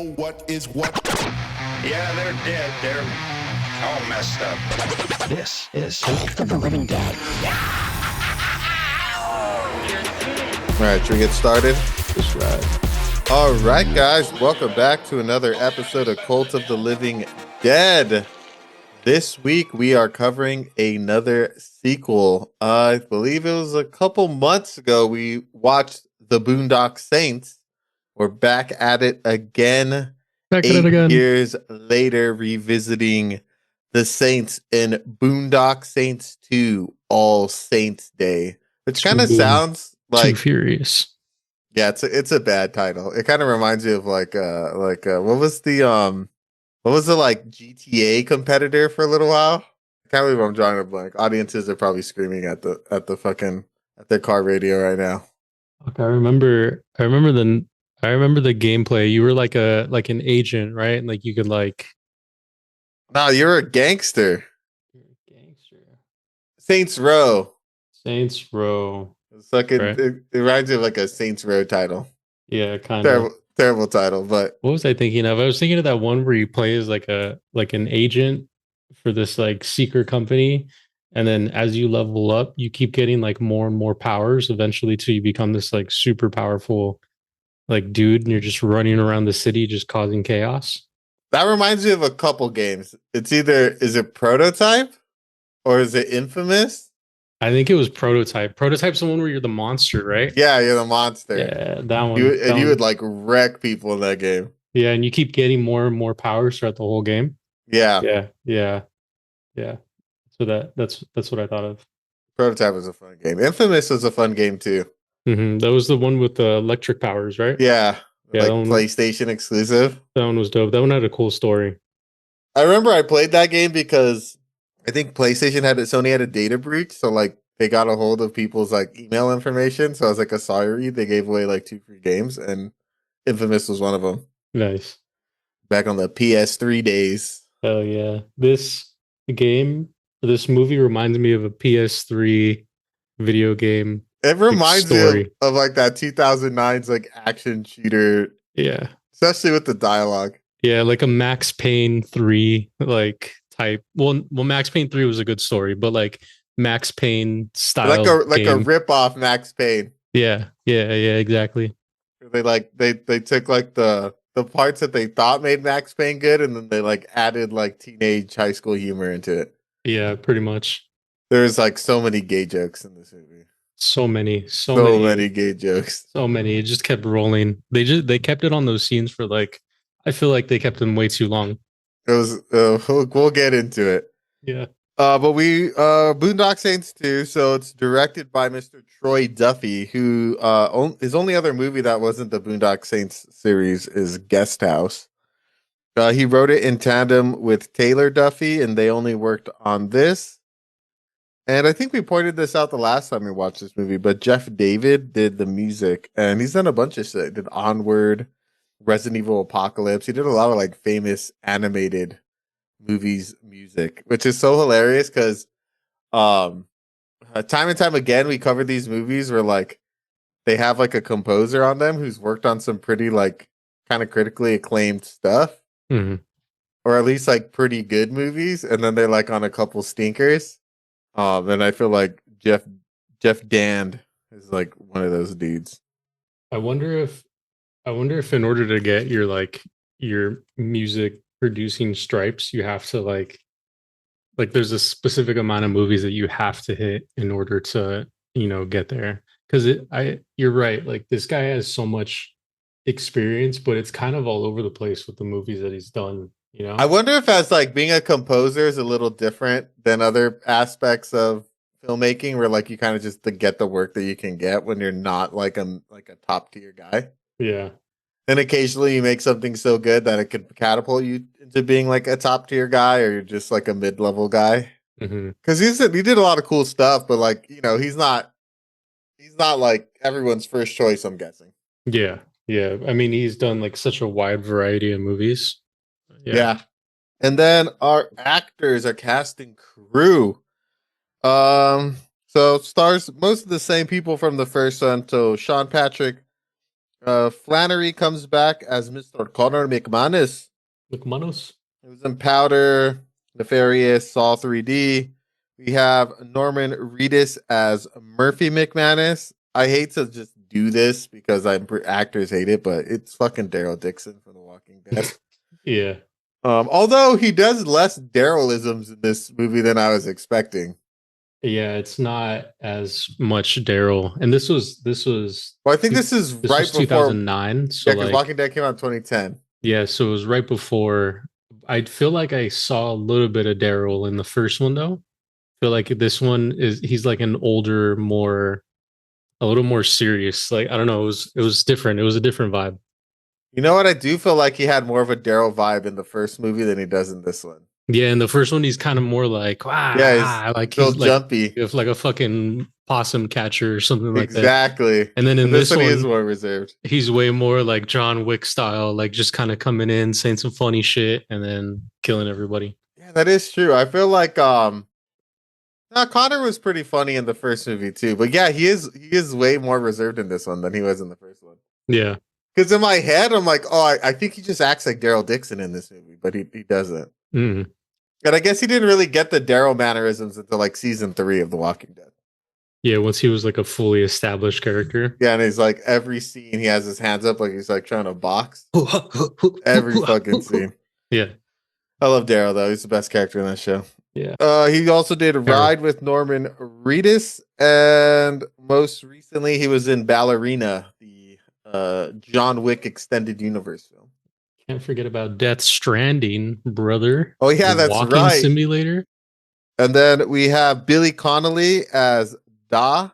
know what is what. Yeah, they're dead. They're all messed up. This is Night of the Living Dead. All right, should we get started? That's right. All right, guys, welcome back to another episode of Cult of the Living Dead. This week, we are covering another sequel. I believe it was a couple months ago we watched The Boondock Saints. We're back at it again. Back at it again. 8 years later, revisiting the Saints in Boondock Saints II, All Saints Day, which kind of sounds like Too Furious. Yeah, it's a bad title. It kind of reminds me of like what was the like GTA competitor for a little while? I can't believe I'm drawing a blank. Audiences are probably screaming at their car radio right now. Okay, I remember the gameplay. You were like an agent, right? And like you could like No, you're a gangster. gangster. Saints Row. Saints Row. It's fucking Right. it reminds me of like a Saints Row title. Yeah, kind of. Terrible title, but What was I thinking of? I was thinking of that one where you play as like an agent for this like secret company, and then as you level up, you keep getting like more and more powers eventually till you become this like super powerful like dude, and you're just running around the city just causing chaos. that reminds me of a couple games. It's either is it Prototype or is it Infamous? I think it was Prototype. Prototype's the one where you're the monster, right? Yeah, you're the monster. Yeah, that one. You would like wreck people in that game. Yeah, and you keep getting more and more powers throughout the whole game. Yeah. Yeah. So that's what I thought of. Prototype was a fun game. Infamous was a fun game too. That was the one with the electric powers, right? Yeah. Yeah, Like that one- PlayStation exclusive. That one was dope. That one had a cool story. I remember I played that game because I think Sony had a data breach, so like they got a hold of people's like email information. So as like a sorry, they gave away like 2 free games, and Infamous was one of them. Nice. Back on the PS3 days. Hell yeah. This movie reminds me of a PS3 video game. It reminds me story. of like that 2009's like action shooter, Yeah. especially with the dialogue. Yeah, like a Max Payne 3 like type. Well, Max Payne 3 was a good story, but like Max Payne style. Like a game. rip-off Max Payne. Yeah, exactly. They took like the parts that they thought made Max Payne good, and then they like added like teenage high school humor into it. Yeah, pretty much. There's like so many gay jokes in this movie. So many Gay jokes. So many. It just kept rolling. They kept it on those scenes for like, I feel like they kept them way too long. It was we'll get into it. Yeah. But we Boondock Saints 2, so it's directed by Mr. Troy Duffy, who his only other movie that wasn't the Boondock Saints series is Guest House. He wrote it in tandem with Taylor Duffy, and they only worked on this. And I think we pointed this out the last time we watched this movie, but Jeff David did the music, and he's done a bunch of shit. He did Onward, Resident Evil Apocalypse. He did a lot of like famous animated movies music, which is so hilarious because time and time again we cover these movies where like they have like a composer on them who's worked on some pretty like kind of critically acclaimed stuff, or at least like pretty good movies, and then they're like on a couple stinkers. And I feel like Jeff Dand is like one of those dudes. I wonder if in order to get your music producing stripes, you have to like there's a specific amount of movies that you have to hit in order to, get there. Because you're right. Like this guy has so much experience, but it's kind of all over the place with the movies that he's done. I wonder if as like being a composer is a little different than other aspects of filmmaking, where like you kind of just get the work that you can get when you're not like a top tier guy. Yeah. And occasionally you make something so good that it could catapult you into being like a top tier guy, or you're just like a mid level guy. Because he did a lot of cool stuff, but like he's not like everyone's first choice, I'm guessing. Yeah. I mean, he's done like such a wide variety of movies. Yeah. And then our actors, our cast and crew. So stars most of the same people from the first one. So Sean Patrick Flannery comes back as Mr. Connor McManus. MacManus. It was in Powder, Nefarious, Saw 3D. We have Norman Reedus as Murphy McManus. I hate to just do this because actors hate it, but it's fucking Daryl Dixon from The Walking Dead. Yeah. Although he does less Daryl-isms in this movie than I was expecting. Yeah, it's not as much Daryl. And this was Well, I think this is right was before 2009. So yeah, because like Walking Dead came out in 2010. yeah, so it was right before. I feel like I saw a little bit of Daryl in the first one though. I feel like this one he's like an older, a little more serious. Like I don't know, it was different. It was a different vibe. You know what? I do feel like he had more of a Daryl vibe in the first movie than he does in this one. Yeah, in the first one he's kind of more like Yeah, like real he's like jumpy. like a fucking possum catcher or something like that. Exactly. And then in this one, he is one, more reserved. he's way more like John Wick style, like just kind of coming in, saying some funny shit, and then killing everybody. Yeah, that is true. I feel like Connor was pretty funny in the first movie too. But yeah, he is way more reserved in this one than he was in the first one. Yeah. Because in my head, I'm like, oh, I think he just acts like Daryl Dixon in this movie, but he doesn't. Mm. And I guess he didn't really get the Daryl mannerisms until like season 3 of The Walking Dead. Yeah, once he was like a fully established character. Yeah, and he's like every scene he has his hands up like he's like trying to box. Every fucking scene. Yeah. I love Daryl though. He's the best character in that show. Yeah. He also did Ride with Norman Reedus, and most recently he was in Ballerina, the John Wick extended universe film. Can't forget about Death Stranding, brother. Oh yeah, The that's walking right. simulator. And then we have Billy Connolly as Da,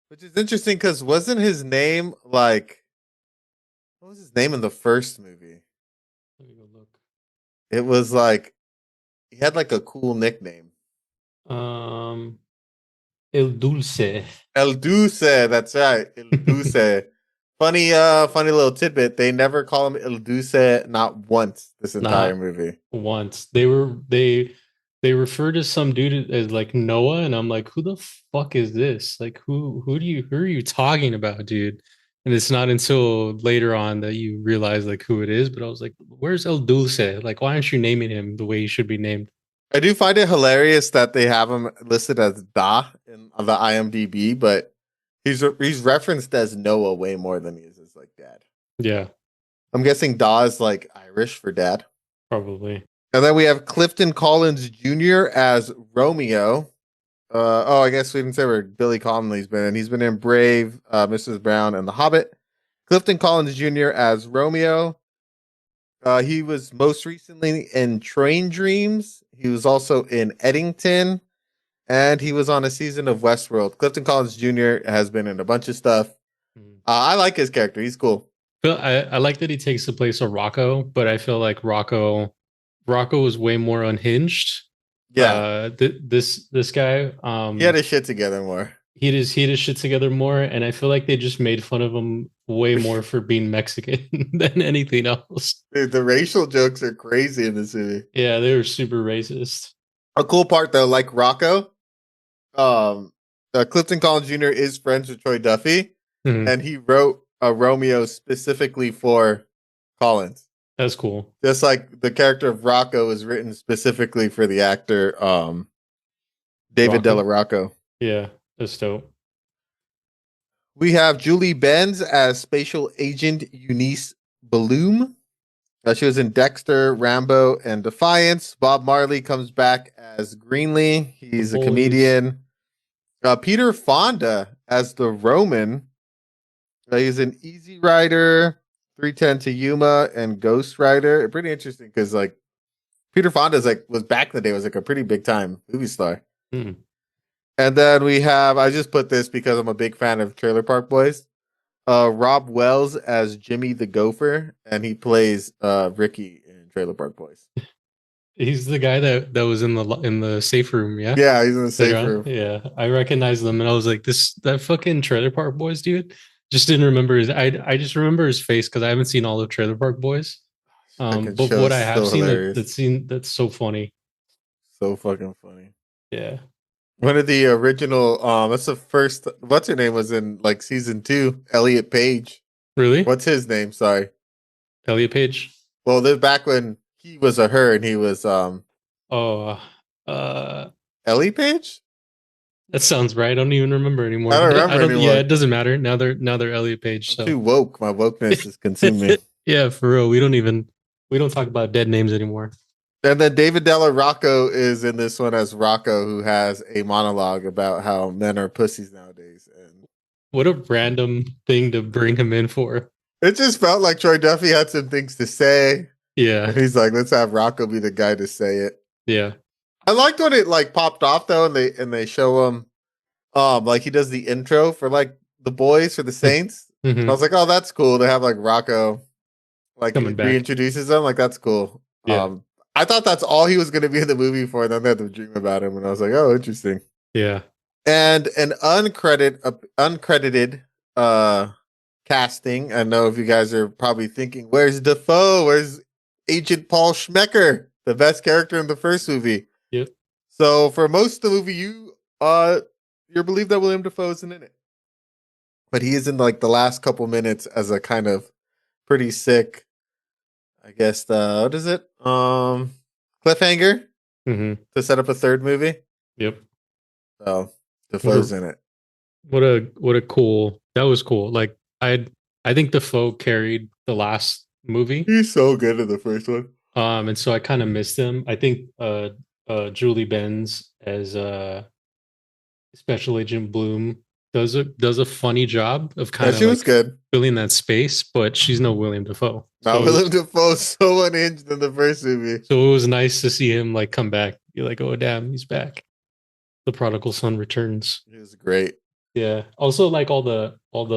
which is interesting because wasn't his name like what was his name in the first movie? Let me go look. It was like he had like a cool nickname. El Dulce. El Dulce, that's right. El Dulce. Funny little tidbit. They never call him El Dulce not once this entire movie. Once. They refer to some dude as like Noah, and I'm like, who the fuck is this? Like who are you talking about, dude? And it's not until later on that you realize like who it is. But I was like, where's El Dulce? Like, why aren't you naming him the way he should be named? I do find it hilarious that they have him listed as Da in the IMDb, but he's referenced as Noah way more than he is as like dad. Yeah, I'm guessing Da is like Irish for dad. probably. And then we have Clifton Collins Jr. as Romeo. I guess we didn't say where Billy Connolly's been in. He's been in Brave, Mrs. Brown, and The Hobbit. Clifton Collins Jr. as Romeo. He was most recently in Train Dreams. He was also in Eddington, and he was on a season of Westworld. Clifton Collins Jr. has been in a bunch of stuff. I like his character. He's cool. I like that he takes the place of Rocco, but I feel like Rocco was way more unhinged. Yeah. This guy, he had his shit together more. He had his shit together more, and I feel like they just made fun of him way more for being Mexican than anything else. Dude, the racial jokes are crazy in this movie. Yeah, they were super racist. A cool part though, like Rocco, Clifton Collins Jr. is friends with Troy Duffy, and he wrote a Romeo specifically for Collins. That's cool. Just like the character of Rocco is written specifically for the actor David Della Rocco. Yeah, that's dope. We have Julie Benz as Spatial Agent Eunice Bloom. She was in Dexter, Rambo, and Defiance. Bob Marley comes back as Greenlee. He's a comedian. Peter Fonda as the Roman. He's an Easy Rider, 310 to Yuma, and Ghost Rider. Pretty interesting because like Peter Fonda's was back in the day was like a pretty big time movie star. And then we have, I just put this because I'm a big fan of Trailer Park Boys. Rob Wells as Jimmy the Gopher, and he plays Ricky in Trailer Park Boys. He's the guy that was in the safe room, yeah? Yeah, he's in the safe room. Yeah, I recognized them, and I was like, that fucking Trailer Park Boys dude. Just didn't remember his. I just remember his face because I haven't seen all of Trailer Park Boys. But what I have seen, that's so funny. So fucking funny. Yeah. One of the original, that's the first, what's her name was in like season 2, Elliot Page. Really? What's his name? Sorry. Elliot Page? Well, this back when he was a her and he was Oh, uh, Ellie Page. that sounds right. I don't even remember I anymore. don't I remember don't. Yeah, anymore. it doesn't matter. Now they're Elliot Page. I'm So too woke. My wokeness is consuming. yeah, for real. We don't talk about dead names anymore. And then David Della Rocco is in this one as Rocco, who has a monologue about how men are pussies nowadays. And What a random thing to bring him in for. it just felt like Troy Duffy had some things to say. Yeah, And he's like, let's have Rocco be the guy to say it. yeah. I liked when it like popped off though, and they show him like he does the intro for like the boys for the Saints. And I Hmm. was like, oh, that's cool to have like Rocco like Coming it back. reintroduces them. Like that's cool. Yeah, I thought that's all he was going to be in the movie for. And then they had to dream about him, and I was like, oh, interesting. yeah. And an uncredited casting. I know if you guys are probably thinking, where's Defoe? Where's Agent Paul Schmecker, the best character in the first movie? Yep. So for most of the movie, you believe that William Defoe isn't in it, but he is in like the last couple minutes as a kind of pretty sick, I guess. What is it? Cliffhanger Hmm. to set up a third movie. Yep. So What Defoe's a in it. what a cool. That was cool. Like I think Defoe carried the last movie. He's so good in the first one. And so I kind of missed him. I think Julie Benz as Special Agent Bloom does a funny job of Yeah, kind of she was like good. filling that space, but she's no William Dafoe. Now So Willem Dafoe's so unhinged in the first movie. so it was nice to see him like come back. You're like, oh damn, he's back. The prodigal son returns. He was great. Yeah. Also like all the what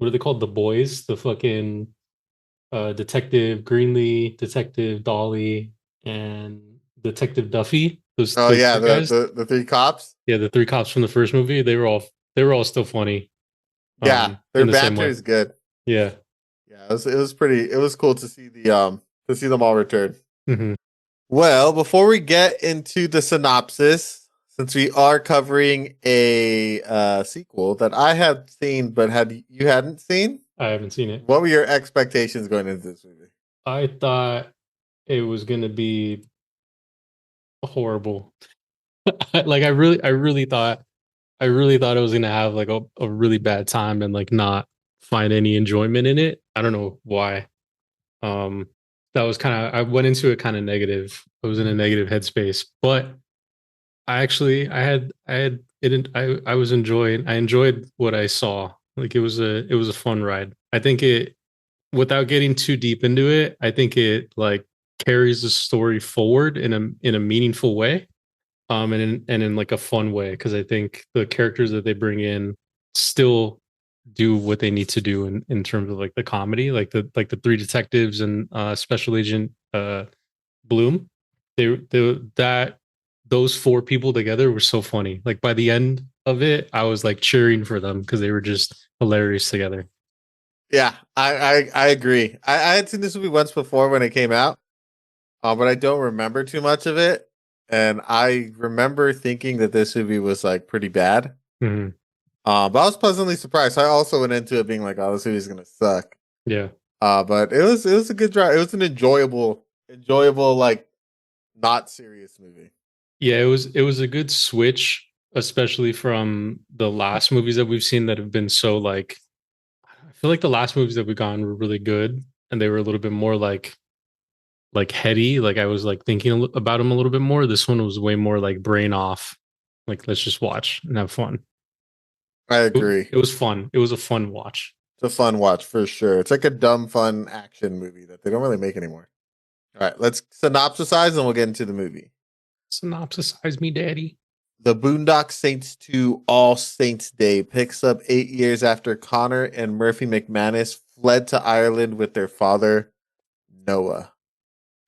are they called? The boys, the fucking Detective Greenlee, Detective Dolly, and Detective Duffy. Those Oh those yeah, three guys. the three cops. Yeah, the three cops from the first movie. They were all still funny. Yeah, their In the same banter way. is good. Yeah. Yeah, it was cool to see to see them all return. Hmm. Well, before we get into the synopsis, since we are covering a sequel that I had seen but you hadn't seen, I haven't seen it. what were your expectations going into this movie? I thought it was gonna be horrible. Like I really thought I was gonna have like a really bad time and like not find any enjoyment in it. I don't know why. Um that was kind of I went into it kind of negative. I was in a negative headspace, but I had it I enjoyed what I saw. Like it was a fun ride. I think it without getting too deep into it, I think it like carries the story forward in a meaningful way. And in like a fun way because I think the characters that they bring in still do what they need to do in terms of like the comedy, like the three detectives and Special Agent Bloom. That those four people together were so funny. Like by the end of it, I was like cheering for them because they were just hilarious together. Yeah, I agree. I had seen this movie once before when it came out, but I don't remember too much of it. And I remember thinking that this movie was like pretty bad. Mhm. But I was pleasantly surprised. I also went into it being like, "Oh, this movie's gonna suck." Yeah. But it was a good drive. It was an enjoyable like not serious movie. Yeah, it was a good switch, especially from the last movies that we've seen that have been so like I feel like the last movies that we've gone were really good and they were a little bit more like heady. Like I was like thinking about them a little bit more. This one was way more like brain off. Like let's just watch and have fun. I It, agree. it was fun. It was a fun watch. It's a fun watch for sure. It's like a dumb fun action movie that they don't really make anymore. All right, let's synopsisize and we'll get into the movie. Synopsisize me, daddy. The Boondock Saints II All Saints Day picks up 8 years after Connor and Murphy MacManus fled to Ireland with their father, Noah.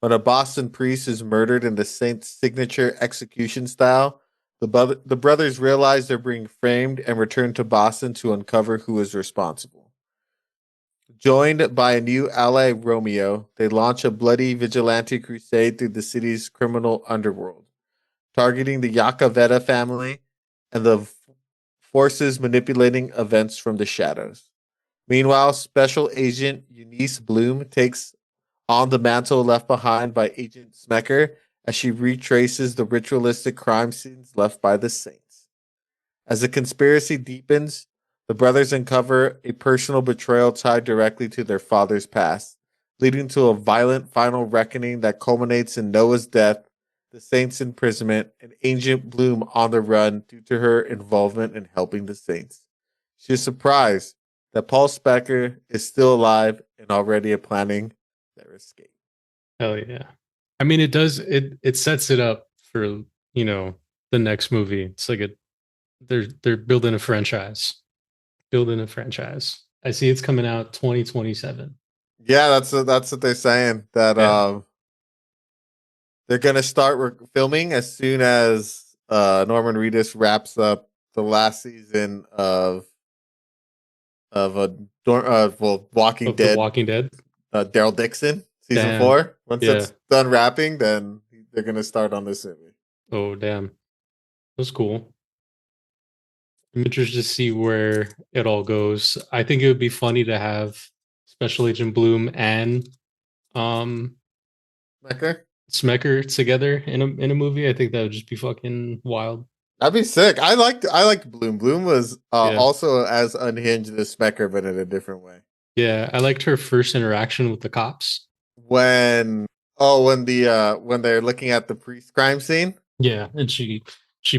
When a Boston priest is murdered in the Saint's signature execution style, the brothers realize they're being framed and return to Boston to uncover who is responsible. Joined by a new ally, Romeo, they launch a bloody vigilante crusade through the city's criminal underworld, targeting the Yakavetta family and the forces manipulating events from the shadows. Meanwhile, Special Agent Eunice Bloom takes on the mantle left behind by Agent Smecker as she retraces the ritualistic crime scenes left by the Saints. As the conspiracy deepens, the brothers uncover a personal betrayal tied directly to their father's past, leading to a violent final reckoning that culminates in Noah's death, the Saints' imprisonment, and Agent Bloom on the run due to her involvement in helping the Saints. She is surprised that Paul Specker is still alive and already planning their escape. Hell yeah. I mean, it sets it up for, the next movie. It's like they're building a franchise. Building a franchise. I see it's coming out 2027. Yeah, that's what they're saying. That Yeah. they're gonna start filming as soon as Norman Reedus wraps up the last season of Walking Of The Dead. Walking Dead. Daryl Dixon season Damn. 4. Once Yeah. that's done wrapping, then they're gonna start on this movie. Oh damn. That's cool. I'm interested to see where it all goes. I think it would be funny to have Special Agent Bloom and um Okay, Smecker together in a movie. I think that would just be fucking wild. that'd be sick. I liked Bloom. Bloom was Yeah. also as unhinged as Smecker, but in a different way. Yeah, I liked her first interaction with the cops. When when they're looking at the priest crime scene. Yeah, and she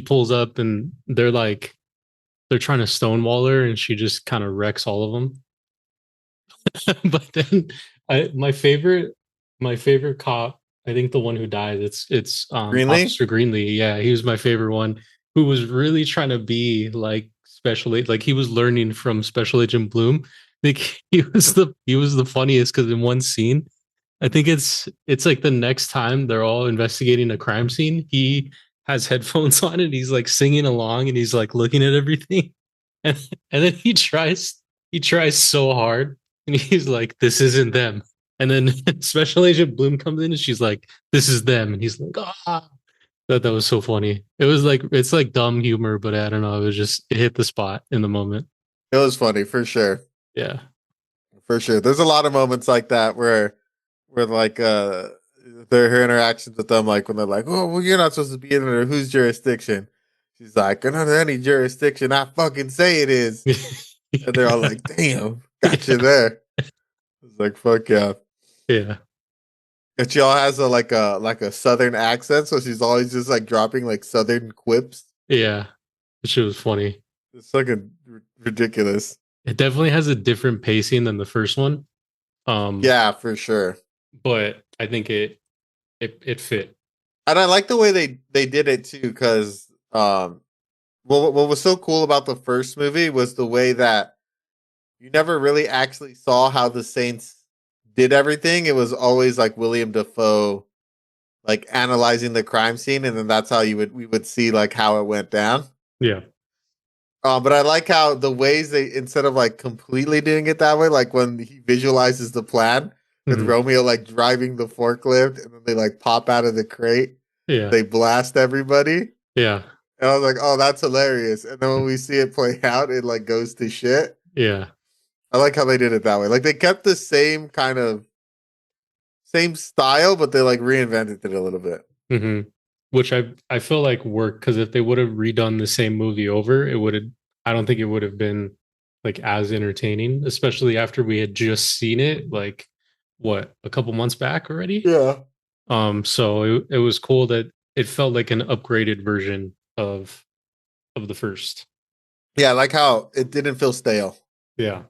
pulls up and they're trying to stonewall her and she just kind of wrecks all of them. But then my favorite cop, I think the one who died, it's Greenlee? Officer Greenlee. Yeah, he was my favorite one, who was really trying to be like like he was learning from Special Agent Bloom. Like he was the funniest because in one scene, I think it's like the next time they're all investigating a crime scene, he has headphones on and he's like singing along and he's like looking at everything. And and then he tries so hard and he's like, this isn't them. And then Special Agent Bloom comes in and she's like, this is them. And he's like, ah. That was so funny. It's like dumb humor, but I don't know. It hit the spot in the moment. It was funny for sure. Yeah. For sure. There's a lot of moments like that where like her interactions with them, like when they're like, "Oh, well, you're not supposed to be in under whose jurisdiction?" She's like, "Under any jurisdiction I fucking say it is," and they're all like, "Damn, got you there." It's like, "Fuck yeah." Yeah. And she all has a southern accent, so she's always just like dropping like southern quips. Yeah. That shit was funny. It's fucking ridiculous. It definitely has a different pacing than the first one. Yeah, for sure. But I think it fit. And I like the way they did it too, because what was so cool about the first movie was the way that you never really actually saw how the Saints did everything. It was always like William Dafoe like analyzing the crime scene, and then that's how we would see like how it went down. Yeah. But I like how the ways they, instead of like completely doing it that way, like when he visualizes the plan with Mhm. Romeo like driving the forklift, and then they like pop out of the crate, Yeah. they blast everybody. Yeah. And I was like, oh, that's hilarious. And then when we see it play out, it like goes to shit. Yeah. I like how they did it that way. Like they kept the same style, but they like reinvented it a little bit. Mm-hmm. Which I feel like worked, because if they would have redone the same movie over, I don't think it would have been like as entertaining, especially after we had just seen it like what, a couple months back already. Yeah. So it was cool that it felt like an upgraded version of the first. Yeah, I like how it didn't feel stale. Yeah.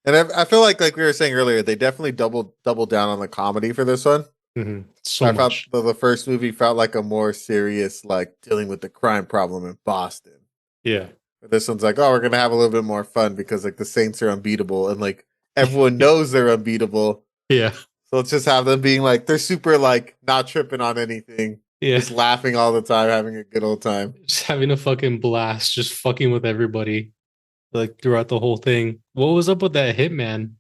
And I feel like we were saying earlier, they definitely doubled down on the comedy for this one. Mm-hmm. So I much. felt the first movie felt like a more serious, like dealing with the crime problem in Boston. Yeah. But this one's like, oh, we're gonna have a little bit more fun because like the Saints are unbeatable, and like everyone knows they're unbeatable. Yeah. So let's just have them being like they're super like not tripping on anything, Yeah. just laughing all the time, having a good old time. Just having a fucking blast, just fucking with everybody like throughout the whole thing. What was up with that hitman?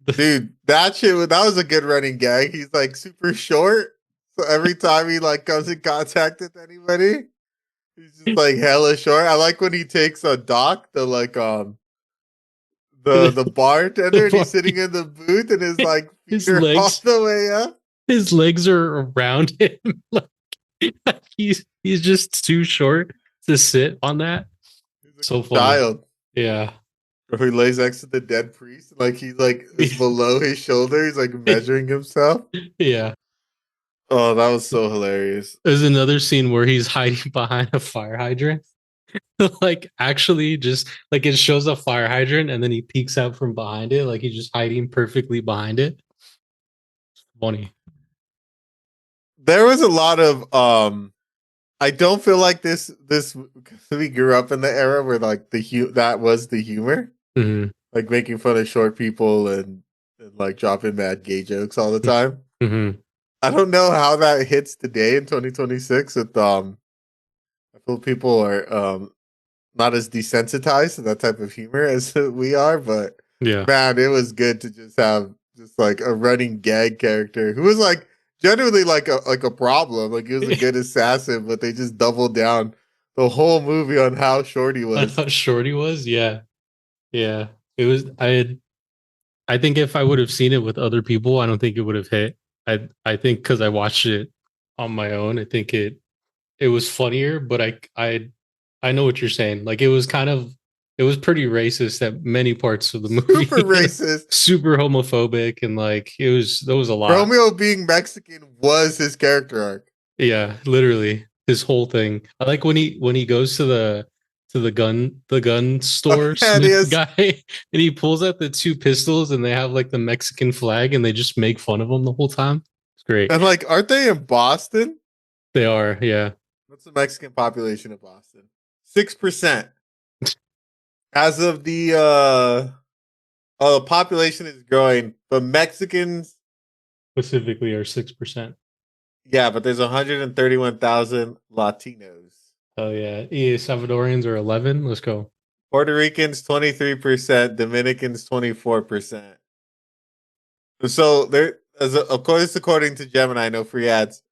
Dude, that was a good running gag. He's like super short, so every time he like comes in contact with anybody, he's just like hella short. I like when he takes a Doc, the bartender, and he's sitting in the booth, and his like His feet are all legs, the way up. his legs are around him. Like he's just too short to sit on that. He's like So a funny. child. Yeah. Or he lays next to the dead priest, like he's like is below his shoulder. He's like measuring himself. Yeah. Oh, that was so hilarious. There's another scene where he's hiding behind a fire hydrant. Like actually just like it shows a fire hydrant and then he peeks out from behind it, like he's just hiding perfectly behind it. Funny. There was a lot of I don't feel like this we grew up in the era where like that was the humor. Mm-hmm. Like making fun of short people and like dropping mad gay jokes all the time. Mm-hmm. I don't know how that hits today in 2026 with I feel people are not as desensitized to that type of humor as we are, but Yeah. man, it was good to just have just like a running gag character who was like genuinely like a problem. Like he was a good assassin, but they just doubled down the whole movie on how short he On was. how short he was. Yeah. Yeah. It was I think if I would have seen it with other people, I don't think it would have hit. I think because I watched it on my own, I think it was funnier, but I know what you're saying. Like it was pretty racist at many parts of the movie. Super racist. Super homophobic, and like there was a lot. Romeo being Mexican was his character arc. Yeah, literally his whole thing. I like when he goes to the gun store guy and he pulls out the two pistols and they have like the Mexican flag and they just make fun of him the whole time. It's great. And like, aren't they in Boston? They are, yeah. What's the Mexican population of Boston? 6%. As of the population is growing, but Mexicans Specifically are 6%. yeah, but there's 131,000 Latinos. Oh yeah. Salvadorians are 11. Let's go. Puerto Ricans 23%, Dominicans 24%. So there, of course, according to Gemini, no free ads.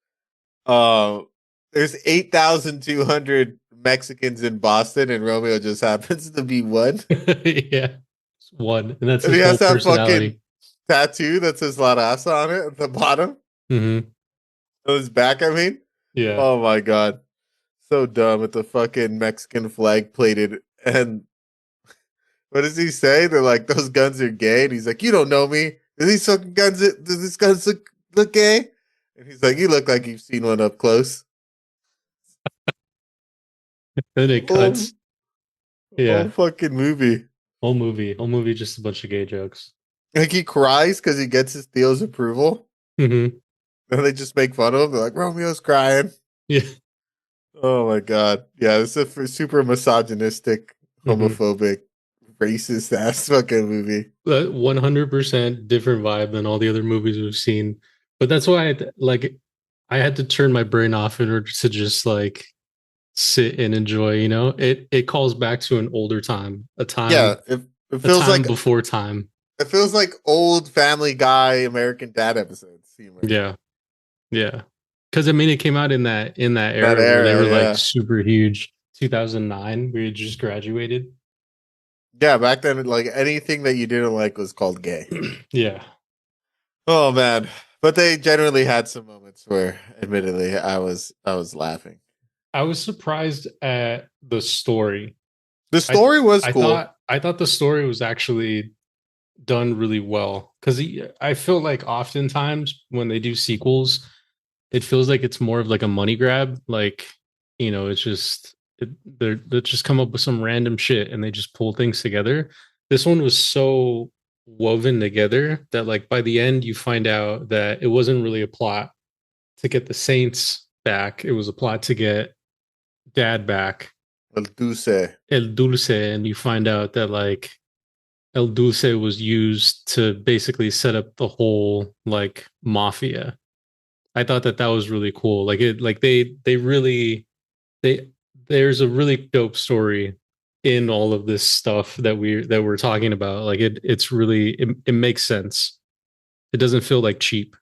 There's 8,200 Mexicans in Boston, and Romeo just happens to be one. Yeah, it's one, and that's And his he whole has that personality. fucking tattoo that says La Raza on it at the bottom. Mm-hmm. On his back, I mean. Yeah. Oh my god, so dumb with the fucking Mexican flag plated. And what does he say? They're like, those guns are gay, and he's like, you don't know me. Does these guns look gay? And he's like, you look like you've seen one up close. Then it cuts. Yeah. Whole fucking movie. Whole movie, just a bunch of gay jokes. Like he cries because he gets his Theo's approval. Mm-hmm. And they just make fun of him. They're like, Romeo's crying. Yeah. Oh my god. Yeah, this is a super misogynistic, homophobic, racist ass fucking movie. 100% different vibe than all the other movies we've seen. But that's why I had to turn my brain off in order to just like sit and enjoy, you know. It calls back to an older time, a time. Yeah, it feels time like before time. It feels like old Family Guy, American Dad episodes. Humor. Yeah, yeah. Because I mean, it came out in that era where they were like super huge. 2009, we had just graduated. Yeah, back then, like anything that you didn't like was called gay. Yeah. Oh man, but they generally had some moments where, admittedly, I was laughing. I was surprised at the story. The story was cool. I thought the story was actually done really well because I feel like oftentimes when they do sequels, it feels like it's more of like a money grab. Like, you know, it's just they just come up with some random shit and they just pull things together. This one was so woven together that like by the end you find out that it wasn't really a plot to get the Saints back. It was a plot to get Dad back. El Dulce, and you find out that like El Dulce was used to basically set up the whole like mafia. I thought that was really cool. Like there's a really dope story in all of this stuff that we're talking about. Like it makes sense. It doesn't feel like cheap.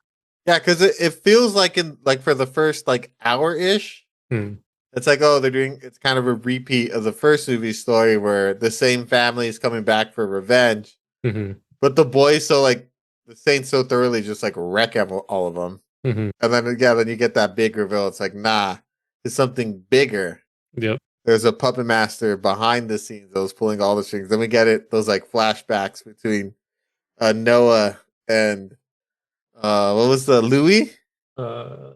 Yeah, because it feels like for the first like hour ish. It's like, oh, it's kind of a repeat of the first movie story where the same family is coming back for revenge. Hmm. But the boys, so like the Saints so thoroughly just like wreck all of them. Hmm. And then yeah, then you get that big reveal. It's like, nah, it's something bigger. Yep. There's a puppet master behind the scenes that was pulling all the strings. Then we get those like flashbacks between Noah and what was the Louis, Uh,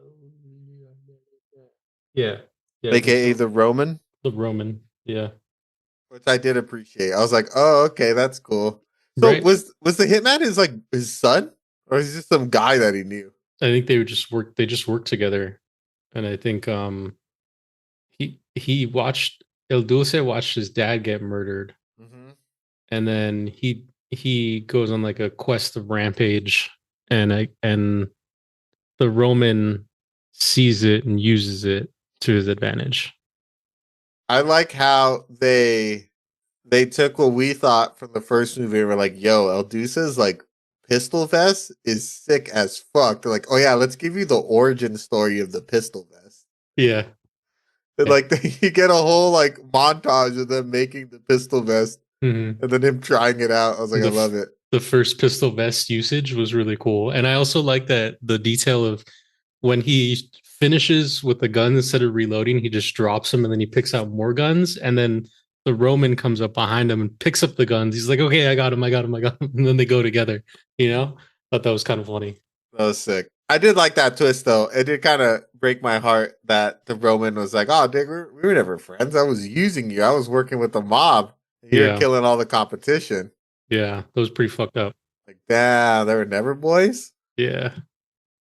yeah. Yeah. aka the Roman, The Roman. Yeah. which I did appreciate. I was like, oh, okay, that's cool. So Right. was the hitman his son, or is he just some guy that he knew? I think they would just work. They just worked together, and I think he watched El Dulce watched his dad get murdered, Mm-hmm. and then he goes on like a quest of rampage, and the Roman sees it and uses it to his advantage. I like how they took what we thought from the first movie and were like, yo, El Duce's like pistol vest is sick as fuck. They're like, oh yeah, let's give you the origin story of the pistol vest. Yeah. And Yeah. like you get a whole like montage of them making the pistol vest Mhm. and then him trying it out. I was like, I The love it. the first pistol vest usage was really cool, and I also like that the detail of when he finishes with the gun instead of reloading, he just drops them and then he picks out more guns, and then the Roman comes up behind him and picks up the guns. He's like, "Okay, I got him, I got him, I got him," and then they go together. You know, thought that was kind of funny. That was sick. I did like that twist though. It did kind of break my heart that the Roman was like, "Oh, Dick, we were never friends. I was using you. I was working with the mob. You're Yeah, killing all the competition." yeah, that was pretty fucked up. Like, damn, they were never boys. Yeah,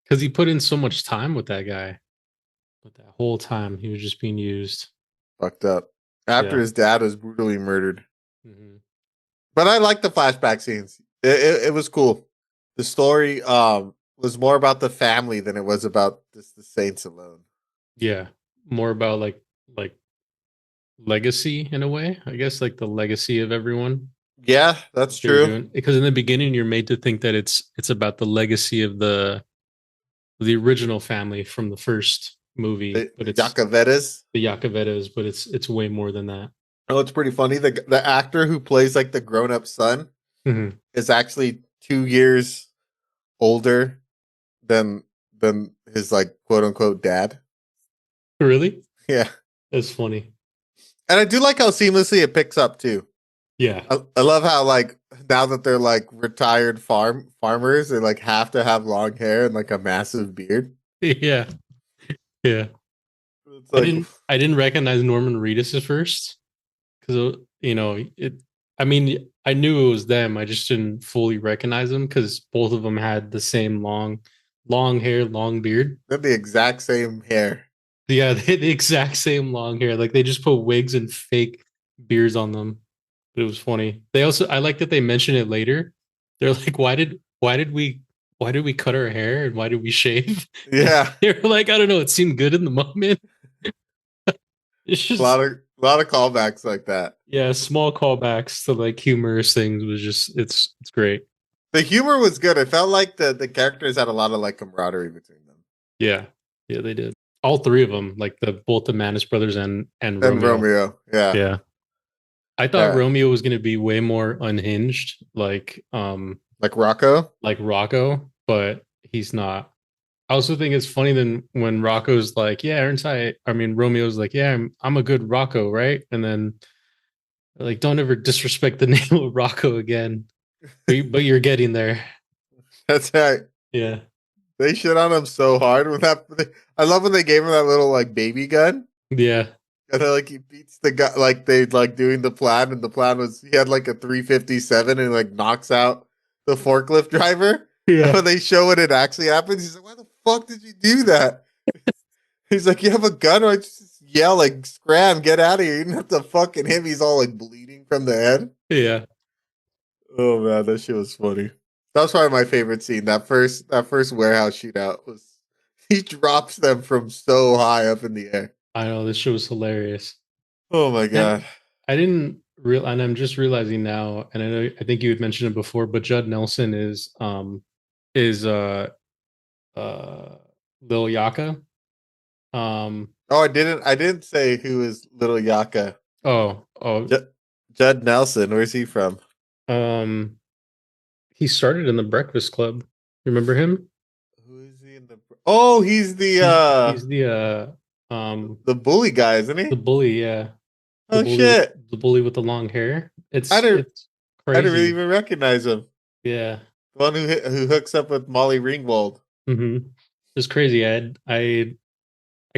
because he put in so much time with that guy, but that whole time he was just being used. Fucked up. After Yeah. his dad was brutally murdered. Hmm. But I like the flashback scenes. It was cool. The story was more about the family than it was about just the Saints alone. Yeah, more about like legacy in a way, I guess, like the legacy of everyone Yeah, that's what they were true. doing, because in the beginning you're made to think that it's about the legacy of the original family from the first movie, but The it's Yacavetas. the Yacovettas, but it's way more than that. Oh, it's pretty funny. The actor who plays like the grown up son Hmm. is actually 2 years older than than his like quote unquote dad. Really? Yeah, That's funny. and I do like how seamlessly it picks up too. Yeah. I love how like now that they're like retired farmers, they like have to have long hair and like a massive beard. Yeah. Yeah. It's I like didn't I didn't recognize Norman Reedus at first, because it, I mean, I knew it was them, I just didn't fully recognize them because both of them had the same long hair, long beard. they're the exact same hair. Yeah, they had the exact same long hair. Like they just put wigs and fake beards on them. But it was funny. They also, I like that they mention it later. They're like, why did we cut our hair and why did we shave? And Yeah, they were like, I don't know, it seemed good in the moment. It's just, a lot of callbacks like that. yeah, small callbacks to like humorous things was just, it's great. The humor was good. It felt like the characters had a lot of like camaraderie between them. Yeah. Yeah, they did. All three of them, like both the Manus brothers and And Romeo. Romeo, yeah, Yeah. I thought yeah, Romeo was going to be way more unhinged, like Rocco. like Rocco, but he's not. I also think it's funny then when Rocco's like, "Yeah, aren't I mean, Romeo's like, "Yeah, I'm a good Rocco, right?" And then like, "Don't ever disrespect the name of Rocco again." But you're getting there. That's right. Yeah. They shit on him so hard with that. I love when they gave him that little like baby gun, Yeah. and then like he beats the guy. Like they like doing the plan, and the plan was he had like a 357 and like knocks out the forklift driver. And Yeah. when they show when it actually happens, he's like, "Why the fuck did you do that?" He's like, "You have a gun?" Or I just yell like, "Scram, get out of here!" You didn't have to fucking him. He's all like bleeding from the head. Yeah. Oh man, that shit was funny. That was probably my favorite scene. That first warehouse shootout was he drops them from so high up in the air. I know this show was hilarious. Oh my And god. I didn't real and I'm just realizing now, and I think you had mentioned it before, but Judd Nelson is uh Lil Yaka. Um Oh, I didn't say who is Little Yaka. oh Judd Nelson, where's he from? um he started in the Breakfast Club. Remember him? Who is he in the? Oh, he's He's the bully guy, isn't he? the bully, yeah. The Oh bully with shit! the bully with the long hair. I didn't It's I didn't really crazy. even recognize him. Yeah. The one who hooks up with Molly Ringwald. It's crazy. I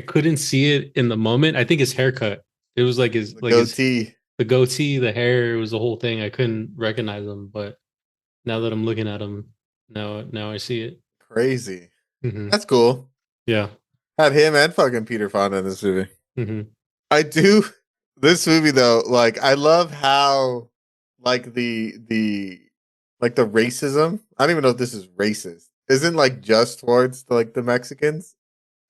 couldn't see it in the moment. I think his haircut. It was The like his goatee. the goatee, the hair, it was the whole thing. I couldn't recognize him, but now that I'm looking at him, now I see it. Crazy. hmm That's cool. Yeah. Had him and fucking Peter Fonda in this movie. hmm I do this movie though, like I love how like the racism. I don't even know if this is racist. Isn't like just towards like the Mexicans,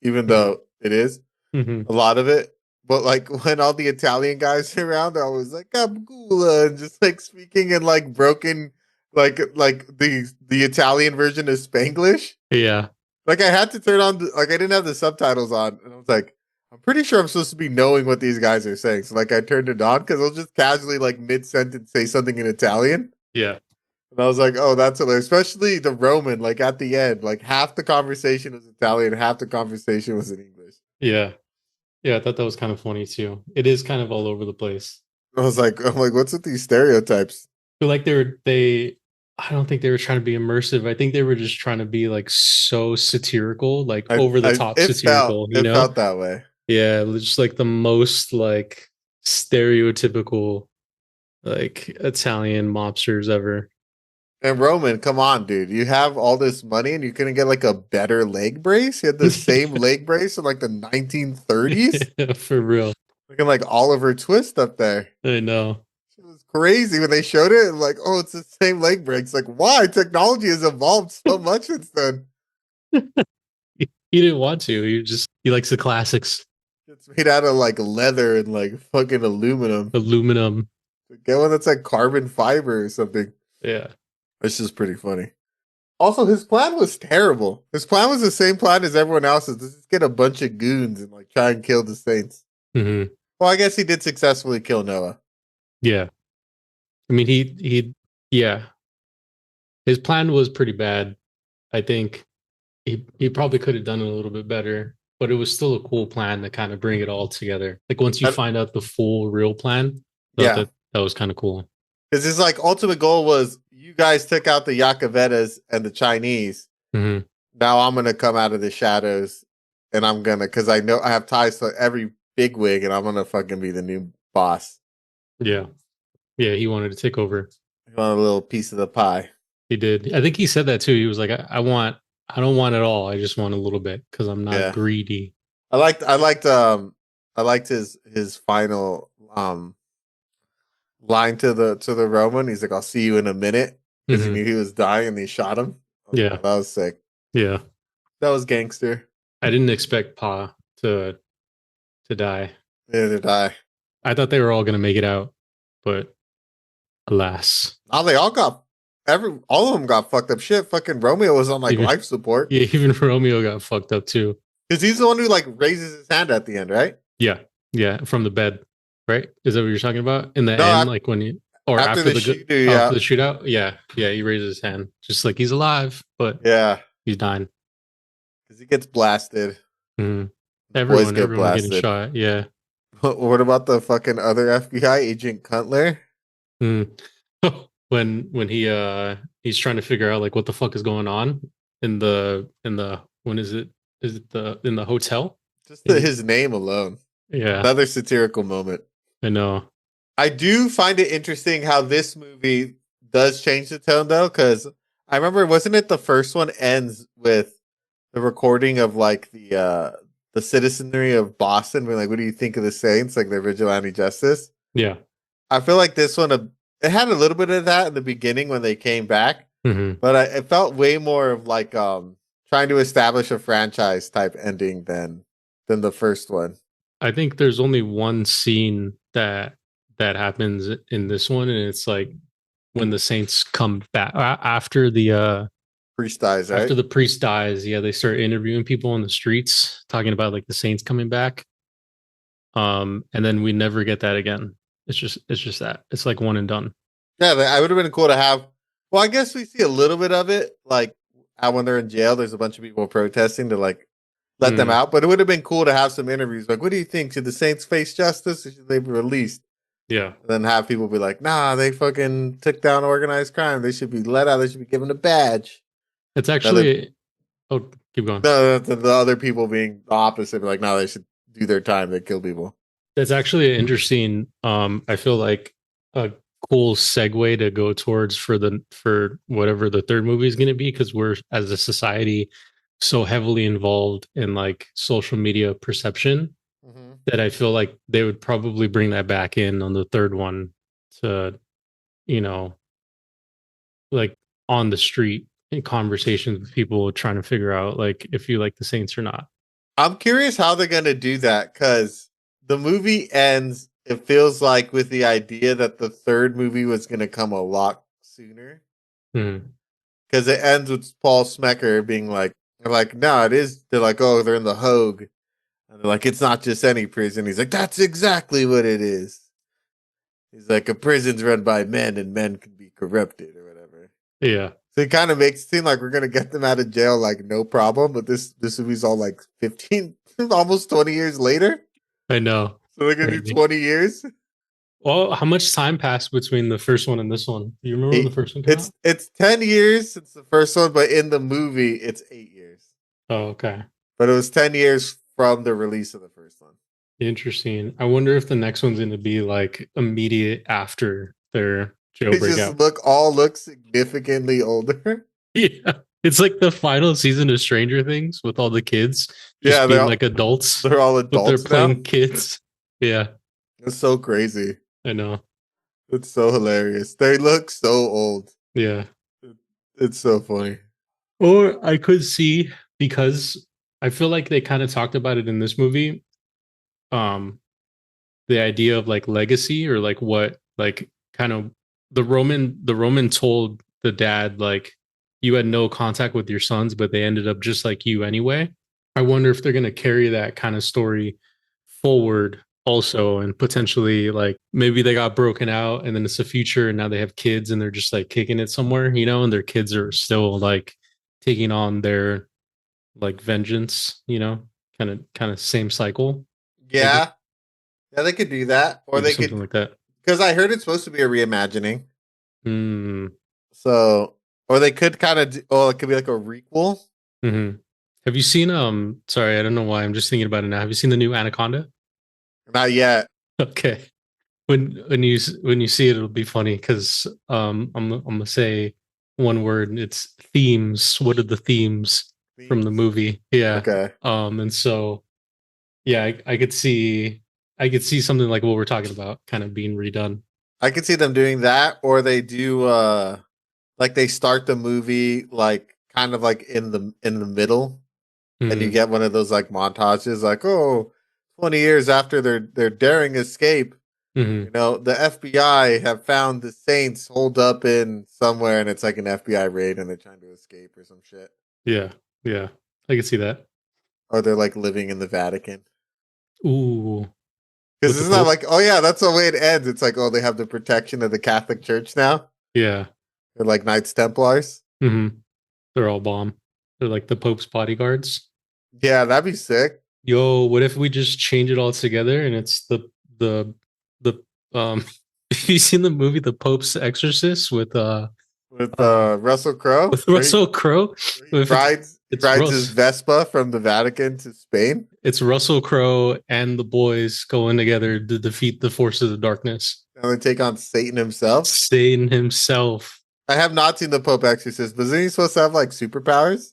even hmm though it is hmm a lot of it. But like when all the Italian guys are around, they're always like "Abgula" and just like speaking in like broken, like the Italian version of Spanglish. Yeah. Like I had to turn on, like I didn't have the subtitles on, and I was like, I'm pretty sure I'm supposed to be knowing what these guys are saying. So like I turned it on because I'll just casually like mid sentence say something in Italian, Yeah. and I was like, oh, that's hilarious. Especially the Roman, like at the end, like half the conversation was Italian, half the conversation was in English. Yeah. Yeah, I thought that was kind of funny too. It is kind of all over the place. I'm like, what's with these stereotypes? Feel like I don't think they were trying to be immersive. I think they were just trying to be like so satirical, like over the top satirical, you it know? felt that way. Yeah, just like the most like stereotypical like Italian mobsters ever. And Roman, come on, dude. You have all this money and you couldn't get like a better leg brace? You had the same leg brace in like the 1930s? For real. Looking like Oliver Twist up there. I know. It was crazy when they showed it. Like, oh, it's the same leg brace. Like, why? Technology has evolved so much since then. He didn't want to. He likes the classics. It's made out of like leather and like fucking aluminum. Aluminum. Get one that's like carbon fiber or something. Yeah. It's just pretty funny. Also, his plan was terrible. His plan was the same plan as everyone else's. Just get a bunch of goons and like try and kill the Saints. hmm Well, I guess he did successfully kill Noah. Yeah. I mean yeah. His plan was pretty bad. I think he probably could have done it a little bit better, but it was still a cool plan to kind of bring it all together. Like once you find out the full real plan, Yeah. that was kind of cool. Because his like ultimate goal was you guys took out the Yakovetas and the Chinese. hmm Now I'm gonna come out of the shadows and I'm gonna because I know I have ties to every bigwig and I'm gonna fucking be the new boss. Yeah. Yeah, he wanted to take over. You want a little piece of the pie. He did. I think he said that too. He was like, I don't want it all. I just want a little bit because I'm not Yeah. greedy. I liked his final line to the Roman. He's like, I'll see you in a minute. Because he Mhm. knew he was dying and he shot him. Yeah. That was sick. Yeah. That was gangster. I didn't expect Pa to die. Neither did I. I thought they were all gonna make it out, but alas. Oh, they all got all of them got fucked up shit. Fucking Romeo was on like Even- life support. Yeah, even Romeo got fucked up too. Because he's the one who like raises his hand at the end, right? Yeah. Yeah. From the bed. Right? Is that what you're talking about? In the No, end, like when you or after the shootout. shootout? Yeah. Yeah, he raises his hand. Just like he's alive, but Yeah. he's dying. Because he gets blasted. Mhm. Boys get Everyone getting blasted. shot. Yeah. What about the fucking other FBI agent Cutler? Mm. When he's trying to figure out like what the fuck is going on in the when is it the in the hotel? Just his name alone. Yeah, Another satirical moment. I know. I do find it interesting how this movie does change the tone though, because I remember wasn't it the first one ends with the recording of like the citizenry of Boston being like, what do you think of the Saints? Like their vigilante justice. Yeah. I feel like this one it had a little bit of that in the beginning when they came back, hmm but it felt way more of like trying to establish a franchise type ending than the first one. I think there's only one scene that happens in this one, and it's like when the Saints come back after the Priest dies, right? after the priest dies. Yeah, they start interviewing people on the streets, talking about like the Saints coming back. And then we never get that again. It's just that it's like one and done. Yeah, I would have been cool to have. Well, I guess we see a little bit of it, like when they're in jail. There's a bunch of people protesting to like let them Mm, out. But it would have been cool to have some interviews. Like, what do you think? Should the Saints face justice or should they be released? yeah. And then have people be like, nah, they fucking took down organized crime. They should be let out. They should be given a badge. It's The other, actually. Oh, keep going. the other people being the opposite, be like, no, they should do their time. They kill people. That's actually an interesting. I feel like a cool segue to go towards for whatever the third movie is going to be, because we're as a society so heavily involved in like social media perception Mm-hmm. that I feel like they would probably bring that back in on the third one to, you know, like on the street in conversations with people trying to figure out like if you like the Saints or not. I'm curious how they're going to do that because the movie ends, it feels like, with the idea that the third movie was going to come a lot sooner. Mm, Because it ends with Paul Smecker being like, they're like, no, it is. They're like, oh, they're in the Hogue. And they're like, it's not just any prison. He's like, that's exactly what it is. He's like, a prison's run by men and men can be corrupted or whatever. yeah, So it kind of makes it seem like we're gonna get them out of jail like no problem, but this movie's all like 15, almost 20 years later. I know. So they're gonna do Crazy. 20 years. Well, how much time passed between the first one and this one? Do you remember when the first one came out? It's 10 years since the first one, but in the movie it's 8 years. Oh, okay. But it was 10 years from the release of the first one. Interesting. I wonder if the next one's going to be like immediate after their They jailbreak just out. look significantly older. Yeah. It's like the final season of Stranger Things with all the kids just Yeah, being like adults, they're all but they're adults playing now. kids. Yeah, It's so crazy. I know. It's so hilarious. They look so old. Yeah. It's so funny. Or I could see, because I feel like they kind of talked about it in this movie. Um, the idea of like legacy, or like what, like kind of the Roman told the dad like, you had no contact with your sons, but they ended up just like you anyway. I wonder if they're going to carry that kind of story forward also, and potentially like maybe they got broken out and then it's the future and now they have kids and they're just like kicking it somewhere, and their kids are still like taking on their like vengeance, kind of same cycle, maybe. Yeah. Yeah, they could do that. Or Maybe they something could, like that. because I heard it's supposed to be a reimagining. Mm. So, or they could kind of, oh, it could be like a requel. Hmm. Have you seen sorry, I don't know why I'm just thinking about it now. Have you seen the new Anaconda? Not yet. Okay. When you see it, it'll be funny because I'm gonna say one word. It's themes. What are the themes from the Themes? movie? Yeah. Okay. And so yeah, I could see something like what we're talking about kind of being redone. I could see them doing that, or they do like they start the movie like kind of like in the middle, and you Mm, get one of those like montages like, oh, 20 years after their daring escape, hmm. the FBI have found the Saints holed up in somewhere, and it's like an FBI raid and they're trying to escape or some shit. Yeah, yeah, I could see that. Or they're like living in the Vatican. Ooh, Because with the it's not Pope. like, oh yeah, that's the way it ends. It's like, oh, they have the protection of the Catholic Church now. Yeah. They're like Knights Templars. Hmm. They're all bomb. They're like the Pope's bodyguards. Yeah, that'd be sick. Yo, what if we just change it all together and it's the have you seen the movie The Pope's Exorcist with With uh Russell Crowe, with Russell Crowe? he If it's it's rides his Russ Vespa from the Vatican to Spain. it's Russell Crowe and the boys going together to defeat the forces of darkness. And they take on Satan himself. Satan himself. I have not seen the Pope Exorcist, but isn't he supposed to have like superpowers?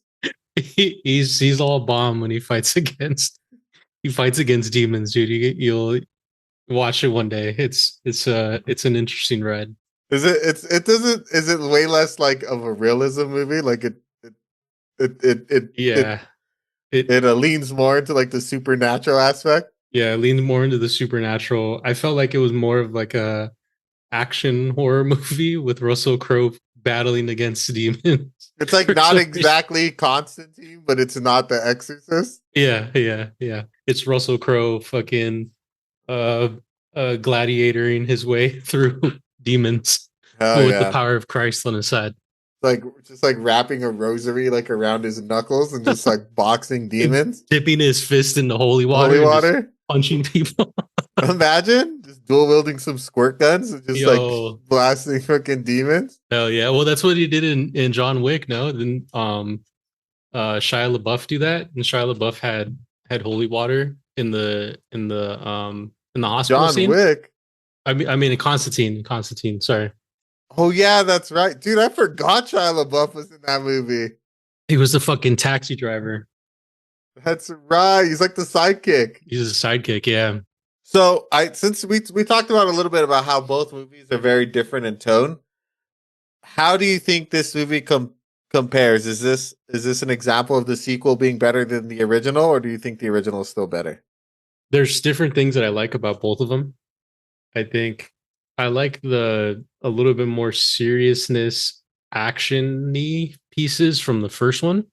He's all bomb when he fights against demons, dude. You'll watch it one day. It's an interesting ride. Is it? It doesn't. Is it way less like of a realism movie? Like Yeah. it leans more into like the supernatural aspect. Yeah, it leaned more into the supernatural. I felt like it was more of like a action horror movie with Russell Crowe battling against demons. It's like For not some reason. exactly Constantine, but it's not The Exorcist. Yeah, yeah, yeah. It's Russell Crowe fucking uh gladiatoring his way through demons, Hell but with the yeah! power of Christ on his side. like just like wrapping a rosary like around his knuckles and just like boxing demons. Dipping his fist in the holy water, Holy and just water. punching people. Imagine just dual wielding some squirt guns and just like Yo, blasting fucking demons. hell yeah! Well, that's what he did in John Wick. No, then Shia LaBeouf do that, and Shia LaBeouf had holy water in the hospital John scene. Wick. I mean, Constantine. Sorry, Oh yeah, that's right, dude. I forgot Shia LaBeouf was in that movie. he was the fucking taxi driver. That's right. He's like the sidekick. He's a sidekick. Yeah, So since we talked about a little bit about how both movies are very different in tone, how do you think this movie compares? Is this an example of the sequel being better than the original, or do you think the original is still better? there's different things that I like about both of them. I think I like a little bit more seriousness, actiony pieces from the first one,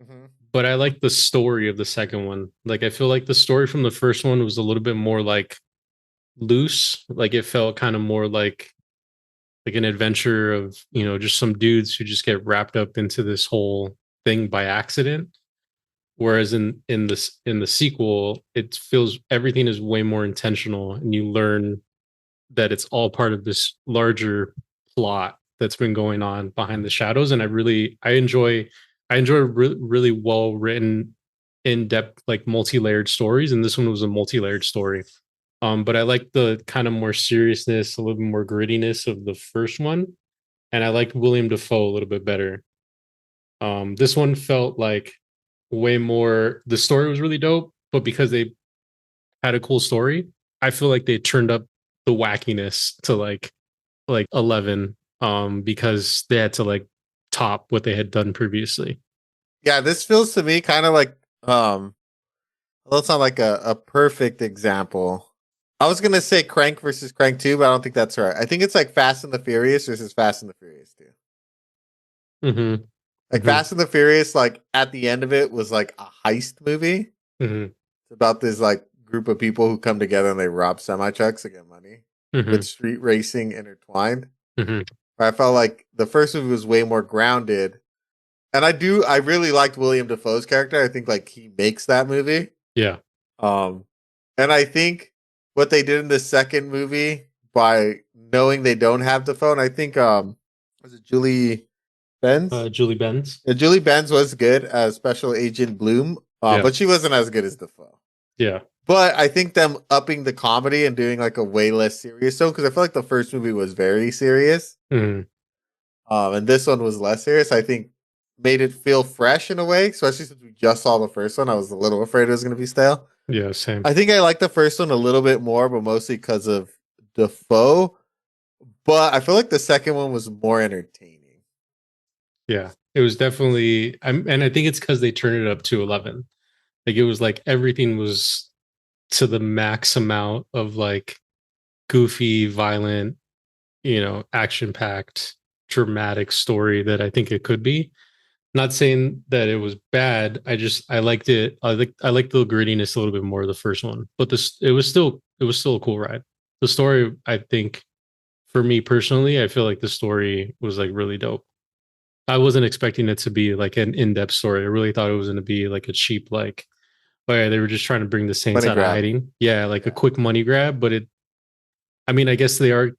Mm-hmm. but I like the story of the second one. Like I feel like the story from the first one was a little bit more like loose. Like it felt kind of more like an adventure of, just some dudes who just get wrapped up into this whole thing by accident. Whereas in the sequel, it feels everything is way more intentional, and you learn that it's all part of this larger plot that's been going on behind the shadows. And I enjoy really well written, in-depth, like multi-layered stories, and this one was a multi-layered story. But I like the kind of more seriousness, a little bit more grittiness of the first one, and I liked William Dafoe a little bit better. This one felt like way more, the story was really dope, but because they had a cool story, I feel like they turned up the wackiness to like 11, because they had to like top what they had done previously. Yeah, this feels to me kind of like well, it's not like a perfect example. I was gonna say Crank versus Crank 2, but I don't think that's right. I think it's like Fast and the Furious versus Fast and the Furious 2. Mm-hmm. Like Mm-hmm. Fast and the Furious, like at the end of it was like a heist movie. Mm-hmm. It's about this like group of people who come together and they rob semi trucks to get money Mm-hmm. with street racing intertwined. Mm-hmm. I felt like the first movie was way more grounded. And I really liked William Dafoe's character. I think like he makes that movie. Yeah. Um and I think what they did in the second movie by knowing they don't have Dafoe, and I think was it Julie Benz? Julie Benz. Yeah, Julie Benz was good as Special Agent Bloom, Yeah. but she wasn't as good as Dafoe. Yeah. But I think them upping the comedy and doing like a way less serious tone, because I feel like the first movie was very serious, Mm-hmm. and this one was less serious. I think made it feel fresh in a way, especially since we just saw the first one. I was a little afraid it was going to be stale. Yeah. Same. I think I like the first one a little bit more, but mostly because of Defoe. But I feel like the second one was more entertaining. Yeah. It was definitely, and I think it's because they turned it up to 11. Like it was like everything was to the max amount of like goofy, violent, action packed, dramatic story that I think it could be. Not saying that it was bad. I liked it. I liked the grittiness a little bit more of the first one, but this it was still a cool ride. The story, I think, for me personally, I feel like the story was like really dope. I wasn't expecting it to be like an in-depth story. I really thought it was going to be like a cheap, like, oh yeah, they were just trying to bring the Saints Money out of grab. hiding. Yeah, like a Yeah. quick money grab. But I mean, I guess they are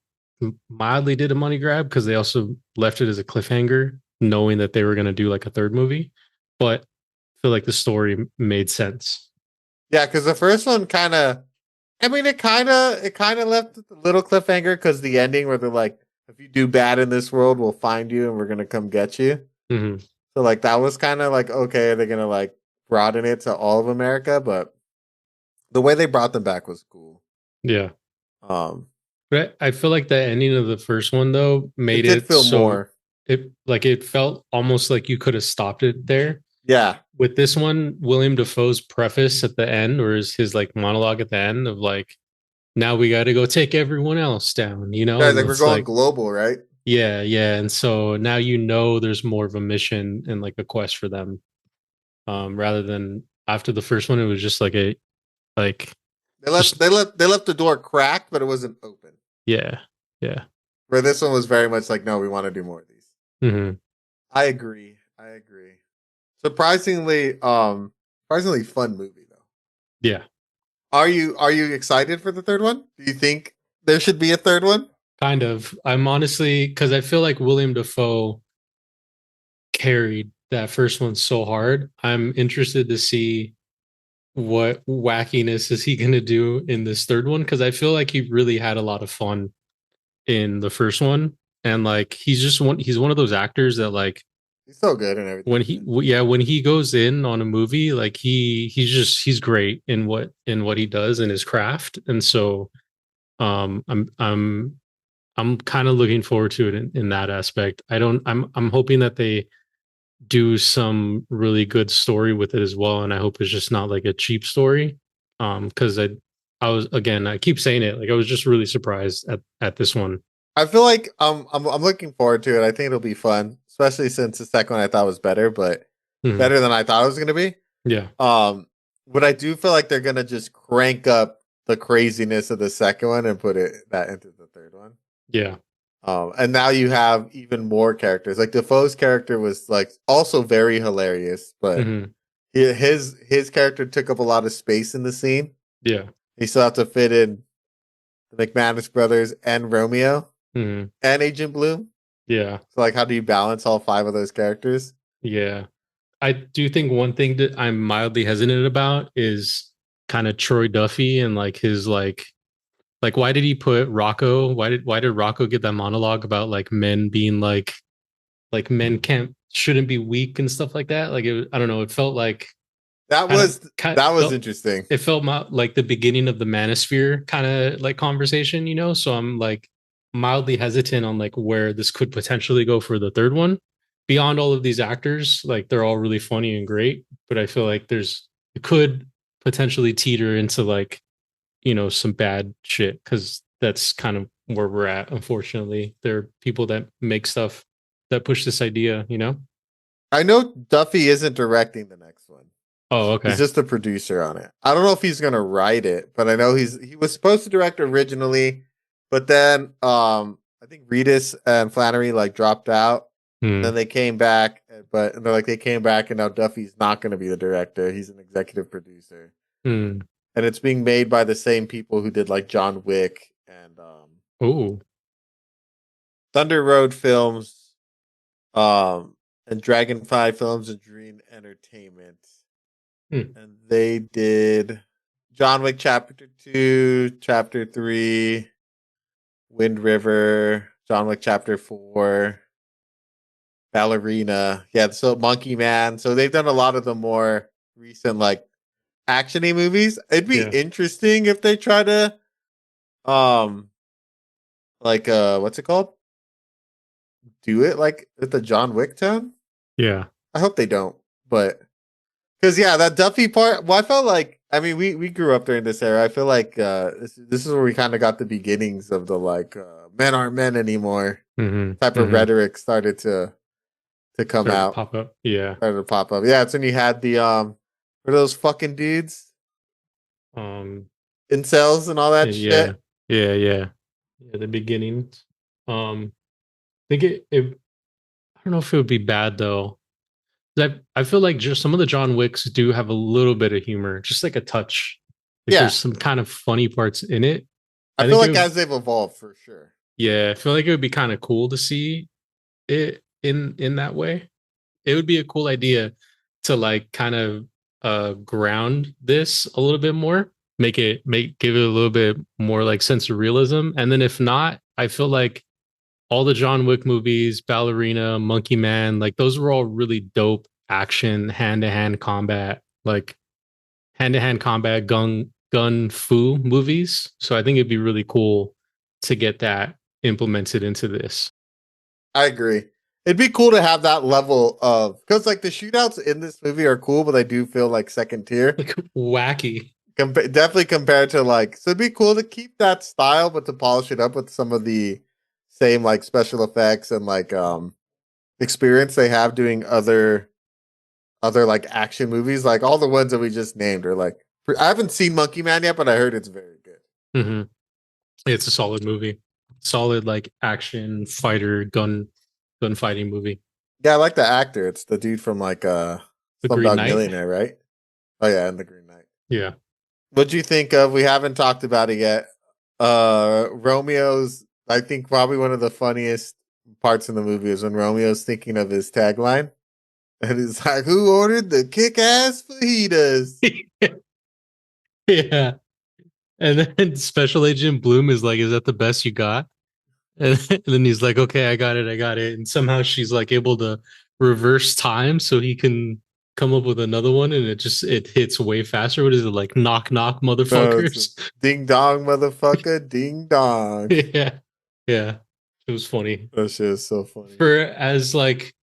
mildly did a money grab because they also left it as a cliffhanger, knowing that they were going to do like a third movie. But I feel like the story made sense. Yeah, because the first one kind of, I mean, it kind of left a little cliffhanger because the ending where they're like, if you do bad in this world, we'll find you and we're gonna come get you. Mm-hmm. So like that was kind of like, okay, they're gonna like broaden it to all of America, but the way they brought them back was cool. Yeah. Um, But I feel like the ending of the first one though it made did it feel so more, it felt almost like you could have stopped it there. yeah. With this one, William Defoe's preface at the end, or his like monologue at the end of like, now we got to go take everyone else down, Guys, and like we're it's going like, global, right? yeah, yeah, and so now there's more of a mission and like a quest for them, rather than after the first one, it was just like like They left just they left they left the door cracked, but it wasn't open. yeah, yeah. Where this one was very much like, no, we want to do more of these. Hmm. I agree. I agree. Surprisingly, surprisingly fun movie though. Yeah, Are you excited for the third one? Do you think there should be a third one? kind of. I'm honestly, because I feel like William Dafoe carried that first one so hard. I'm interested to see what wackiness is he going to do in this third one, because I feel like he really had a lot of fun in the first one, and like he's one of those actors that like He's so good and everything. when when he goes in on a movie, like he's great in what he does in his craft. And so I'm kind of looking forward to it in that aspect. I'm hoping that they do some really good story with it as well, and I hope it's just not like a cheap story. Because I was, again, I keep saying it, like I was just really surprised at this one. I feel like I'm looking forward to it. I think it'll be fun, especially since the second one I thought was better, but Mhm. better than I thought it was gonna be. Yeah, But I do feel like they're gonna just crank up the craziness of the second one and put that into the third one. yeah, And now you have even more characters. Like Defoe's character was like also very hilarious, but hmm his character took up a lot of space in the scene. yeah, He still have to fit in the MacManus brothers and Romeo hmm and Agent Bloom. yeah, So like, how do you balance all five of those characters? yeah. I do think one thing that I'm mildly hesitant about is kind of Troy Duffy and like his like why did he put Rocco? Why did Rocco get that monologue about like men being like men can't shouldn't be weak and stuff like that? Like I don't know. It felt like That kind of was kind that was felt interesting. it felt like the beginning of the manosphere kind of like conversation, you know. So I'm like mildly hesitant on like where this could potentially go for the third one. Beyond all of these actors, like they're all really funny and great, but I feel like it could potentially teeter into like, you know, some bad shit, because that's kind of where we're at. Unfortunately, there are people that make stuff that push this idea, you know. I know Duffy isn't directing the next one. Oh, He's okay. just a producer on it. I don't know if he's gonna write it, but I know he was supposed to direct originally, but then I think Reedus and Flannery like dropped out, and then Hmm. they came back, but they're like they came back, and now Duffy's not gonna be the director. He's an executive producer, Hmm. and it's being made by the same people who did like John Wick and Oh. Thunder Road Films, um, and Dragonfly Films and Dream Entertainment. Hmm. And they did John Wick Chapter 2, Chapter 3, Wind River, John Wick Chapter 4, Ballerina. Yeah, so Monkey Man. So they've done a lot of the more recent like actiony movies. It'd be Yeah. interesting if they try to um like what's it called? Do it like with the John Wick tone? Yeah. I hope they don't. But because yeah, that Duffy part. Well, I felt like I mean we grew up during this era. I feel like this is where we kind of got the beginnings of the like men aren't men anymore Hmm. type of Hmm. rhetoric started to come Started to out, pop up. Yeah. started to pop up. Yeah, it's when you had the for those fucking dudes, Um. incels and all that Yeah. shit. Yeah. Yeah. Yeah. The beginning. I think it. I don't know if it would be bad though. I feel like just some of the John Wicks do have a little bit of humor, just like a touch. Like there's Yeah, some kind of funny parts in it. I I feel think it like would, as they've evolved for sure. yeah, I feel like it would be kind of cool to see it in that way. It would be a cool idea to like kind of ground this a little bit more, give it a little bit more like sense of realism. And then if not, I feel like all the John Wick movies, Ballerina, Monkey Man, like those were all really dope action, hand-to-hand combat, like hand-to-hand combat gun fu movies. So I think it'd be really cool to get that implemented into this. I agree. It'd be cool to have that level of because like the shootouts in this movie are cool, but they do feel like second tier. Like wacky. Definitely compared to like, so it'd be cool to keep that style, but to polish it up with some of the same like special effects and like experience they have doing other like action movies. Like all the ones that we just named are like, I haven't seen Monkey Man yet, but I heard it's very good. Hmm. It's a solid movie. Solid like action fighter gunfighting movie. Yeah, I like the actor. It's the dude from like The Green Slumdog Knight. Millionaire, right? Oh yeah, and the Green Knight. Yeah. What'd you think of? We haven't talked about it yet. Romeo's. I think probably one of the funniest parts in the movie is when Romeo's thinking of his tagline, and he's like, "Who ordered the kick-ass fajitas?" Yeah. And then Special Agent Bloom is like, "Is that the best you got?" And then he's like, "Okay, I got it." And somehow she's like able to reverse time so he can come up with another one, and it hits way faster. What is it like? Knock knock, No, it's a motherfuckers. ding dong, motherfucker, ding dong. Yeah, yeah. It was funny. That shit is so funny, For as like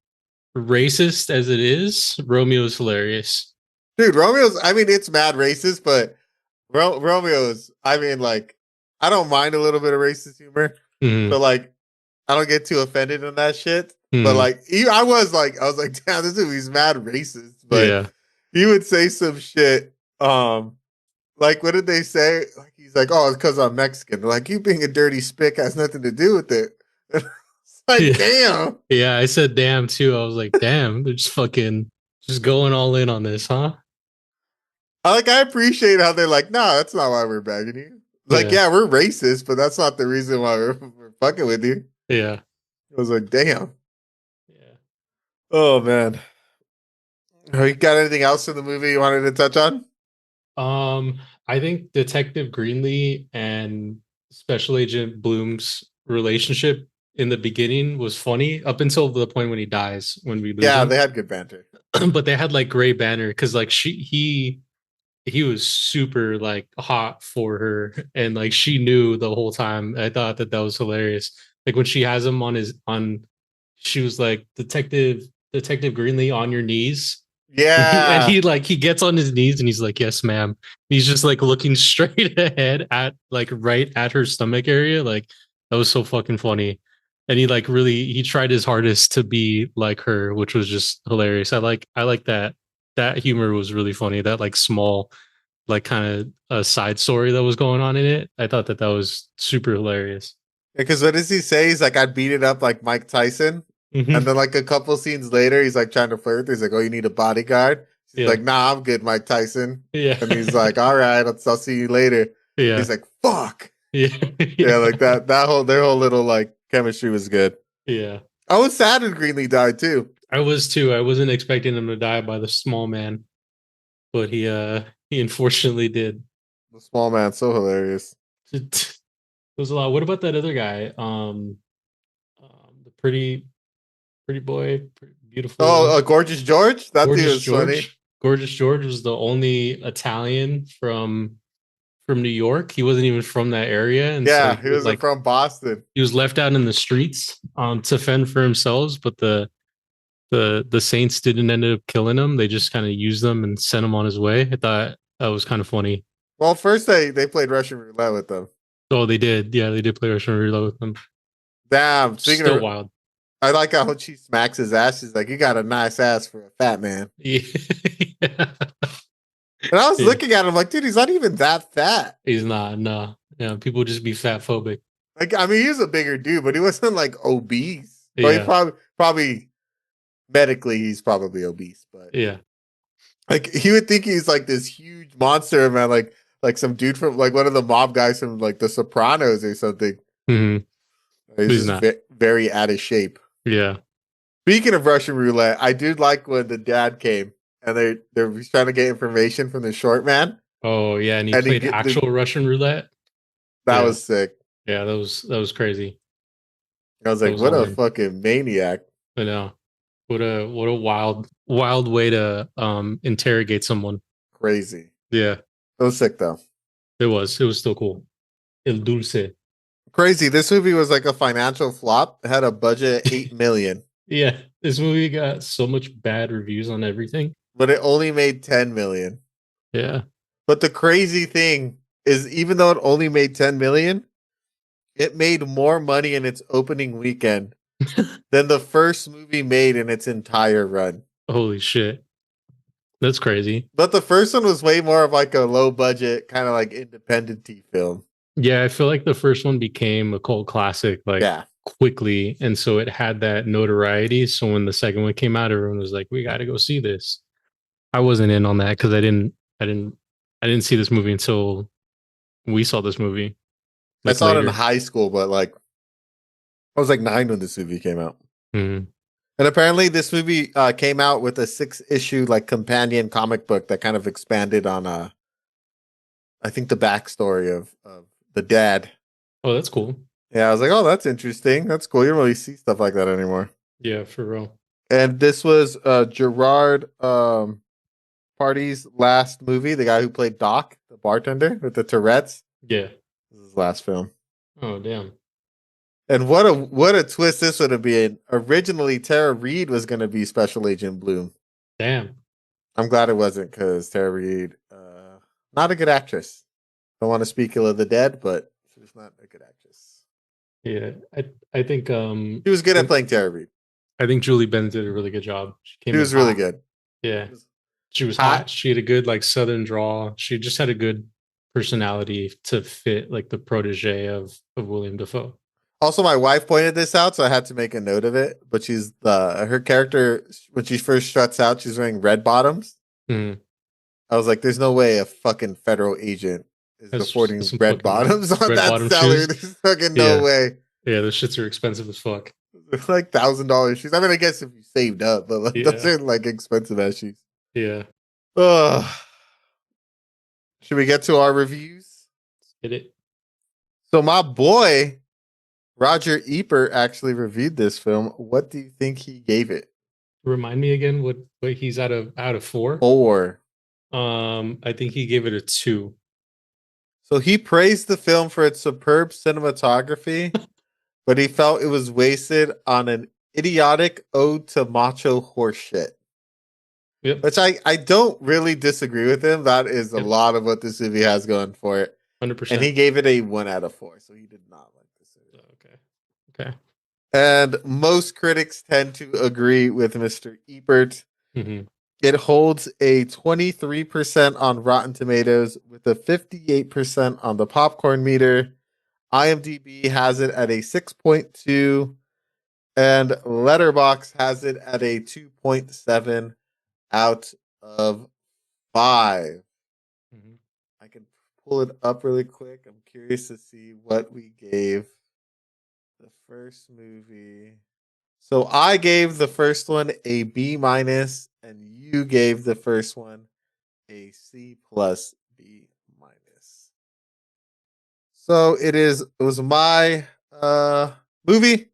racist as it is, Romeo's hilarious. dude. Romeo's. I mean, it's mad racist, but Romeo's. I mean, like, I don't mind a little bit of racist humor, Mm, but like, I don't get too offended on that shit. But mm, like, I was like, damn, this movie's mad racist. But yeah, he would say some shit. Like, what did they say? Like, he's like, oh, it's because I'm Mexican. They're like, you being a dirty spick has nothing to do with it. It's like, yeah, damn. yeah. I said damn too. I was like, damn, they're just fucking just going all in on this, huh? I appreciate how they're like, no, that's not why we're bagging you. Like, Yeah, yeah, we're racist, but that's not the reason why we're fucking with you. yeah, I was like, damn. yeah. Oh man. You got anything else in the movie you wanted to touch on? I think Detective Greenlee and Special Agent Bloom's relationship in the beginning was funny up until the point when he dies, when we lose Yeah, him. they had good banter. But they had like great banner because like he was super like hot for her, and like she knew the whole time. I thought that was hilarious. Like when she has him on his on, she was like, Detective Greenlee, on your knees. And Yeah. he gets on his knees and he's like, "Yes, ma'am." He's just like looking straight ahead at like right at her stomach area. Like that was so fucking funny. And he like really he tried his hardest to be like her, which was just hilarious. I like that humor was really funny. That like small like kind of a side story that was going on in it. I thought that was super hilarious. Because what does he say? He's like, I'd beat it up like Mike Tyson. And Mm-hmm. then like a couple scenes later, he's like trying to flirt. He's like, oh, you need a bodyguard? He's Yeah. like, nah, I'm good, Mike Tyson. Yeah. And he's like, all right, I'll see you later. And Yeah. he's like, fuck. Yeah. Yeah, Yeah. like their whole little like chemistry was good. Yeah. I was sad when Greenlee died too. I was too. I wasn't expecting him to die by the small man, but he unfortunately did. The small man, so hilarious. It was a lot. What about that other guy? The pretty boy, Oh, beautiful, Gorgeous George? That dude gorgeous was funny. George. Gorgeous George was the only Italian from New York. He wasn't even from that area, and so Yeah, he he was was like from Boston. he was left out in the streets to fend for themselves. But the Saints didn't end up killing him. They just kind of used them and sent him on his way. I thought that was kind of funny. Well, first they played Russian roulette with them. Oh, they did. Yeah, they did play Russian roulette with them. Damn. Speaking Still of, wild. I like how she smacks his ass. She's like, "You got a nice ass for a fat man." Yeah. And I was Yeah. looking at him like, dude, he's not even that fat. He's not. No. Yeah. People just be fat phobic. Like, I mean, he was a bigger dude, but he wasn't like obese. Well, he Yeah. probably medically he's probably obese, but Yeah. like he would think he's like this huge monster, man. Like some dude from like one of the mob guys from like The Sopranos or something. Hmm. He's He's just not. very out of shape. Yeah. Speaking of Russian roulette, I did like when the dad came and they're trying to get information from the short man, Oh yeah. And he and he played get the, actual Russian roulette. that Yeah. was sick. Yeah. That was crazy. I was That like, was what all a in. fucking maniac. I know. What a wild way to interrogate someone. Crazy. Yeah. It was sick though. It was. It was still cool. El Dulce. Crazy. This movie was like a financial flop. It had a budget of 8 million, Yeah. This movie got so much bad reviews on everything. but it only made 10 million. Yeah. But the crazy thing is, even though it only made 10 million, it made more money in its opening weekend than the first movie made in its entire run. Holy shit. That's crazy. But the first one was way more of like a low budget, kind of like independent film. Yeah, I feel like the first one became a cult classic like Yeah. quickly, and so it had that notoriety. So when the second one came out, everyone was like, "We got to go see this." I wasn't in on that because I didn't see this movie until we saw this movie I like saw it in later. high school, but like I was like 9 when this movie came out. Mhm. And apparently, this movie came out with a 6-issue like companion comic book that kind of expanded on I think the backstory of the dad. Oh, that's cool. Yeah, I was like, oh, that's interesting. That's cool. You don't really see stuff like that anymore. Yeah, for real. And this was Gerard Party's last movie. The guy who played Doc, the bartender with the Tourette's. Yeah. This is his last film. Oh, damn. And what a twist this would have been. Originally, Tara Reid was going to be Special Agent Bloom. Damn. I'm glad it wasn't because Tara Reid, not a good actress. Don't want to speak ill of the dead, but she's not a good actress. Yeah. I think She was good at playing Tara Reid. I think Julie Benz did a really good job. She came She in was really hot. good. Yeah. She was hot. hot. She had a good like southern draw. She just had a good personality to fit like the protege of William Dafoe. Also, my wife pointed this out, so I had to make a note of it. But she's her character when she first struts out, she's wearing red bottoms. Mhm. I was like, "There's no way a fucking federal agent is Has affording some red fucking bottoms on red that bottom salary. shoes. There's fucking no Yeah. way. Yeah, those shits are expensive as fuck. They're like $1,000 shoes. I mean, I guess if you saved up, but like those Yeah. are like expensive ass shoes. Yeah. Ugh. Should we get to our reviews? Get it? So my boy Roger Ebert actually reviewed this film. What do you think he gave it? Remind me again what he's out of 4? 4. I think he gave it a 2. So he praised the film for its superb cinematography, but he felt it was wasted on an idiotic ode to macho horseshit. Yep. Which I don't really disagree with him. That is a Yep. lot of what this movie has going for it. 100%. And he gave it a 1 out of 4. So he did not like this movie. Okay. And most critics tend to agree with Mr. Ebert. Mhm. It holds a 23% on Rotten Tomatoes with a 58% on the popcorn meter. IMDb has it at a 6.2 and Letterboxd has it at a 2.7 out of 5. Mhm. I can pull it up really quick. I'm curious to see what we gave the first movie. So I gave the first one a B minus, and you gave the first one a C plus B minus. So it was my movie.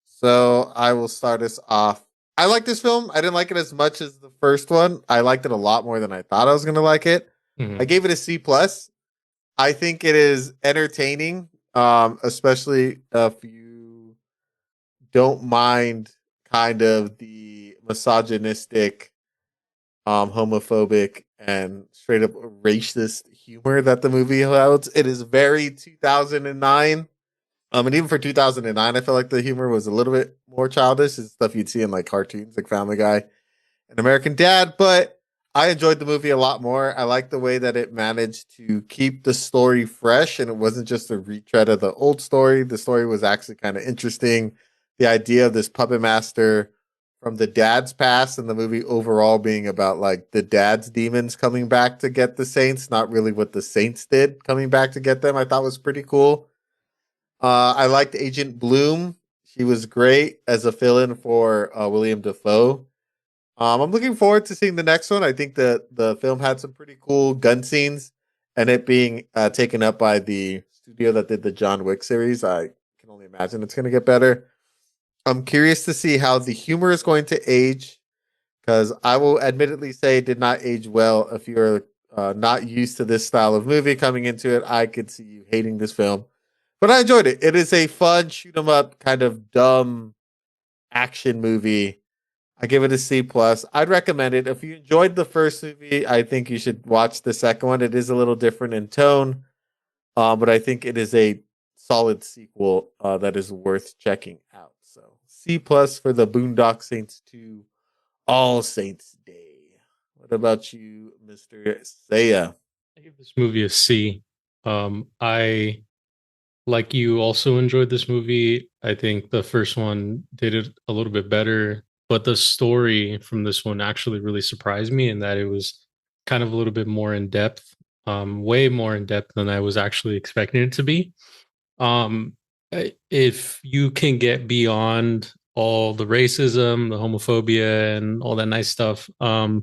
So I will start us off. I like this film. I didn't like it as much as the first one. I liked it a lot more than I thought I was gonna like it. Mhm. I gave it a C plus. I think it is entertaining, especially if you don't mind kind of the misogynistic, homophobic, and straight up racist humor that the movie holds. It is very 2009. And even for 2009, I felt like the humor was a little bit more childish. It's stuff you'd see in like cartoons, like Family Guy and American Dad. But I enjoyed the movie a lot more. I like the way that it managed to keep the story fresh, and it wasn't just a retread of the old story. The story was actually kind of interesting. The idea of this puppet master from the dad's past, and the movie overall being about like the dad's demons coming back to get the saints, not really what the saints did coming back to get them, I thought was pretty cool. I liked Agent Bloom. She was great as a fill-in for William Dafoe. I'm looking forward to seeing the next one. I think the film had some pretty cool gun scenes, and it being taken up by the studio that did the John Wick series, I can only imagine it's going to get better. I'm curious to see how the humor is going to age, because I will admittedly say it did not age well. If you're not used to this style of movie coming into it, I could see you hating this film. But I enjoyed it. It is a fun shoot 'em up kind of dumb action movie. I give it a C plus. I'd recommend it. If you enjoyed the first movie, I think you should watch the second one. It is a little different in tone, but I think it is a solid sequel that is worth checking out. So C plus for the Boondock Saints 2 All Saints Day. What about you, Mr. Seiya? I give this movie a C. I like you also enjoyed this movie. I think the first one did it a little bit better, but the story from this one actually really surprised me in that it was kind of a little bit more in depth, way more in depth than I was actually expecting it to be. If you can get beyond all the racism, the homophobia, and all that nice stuff, I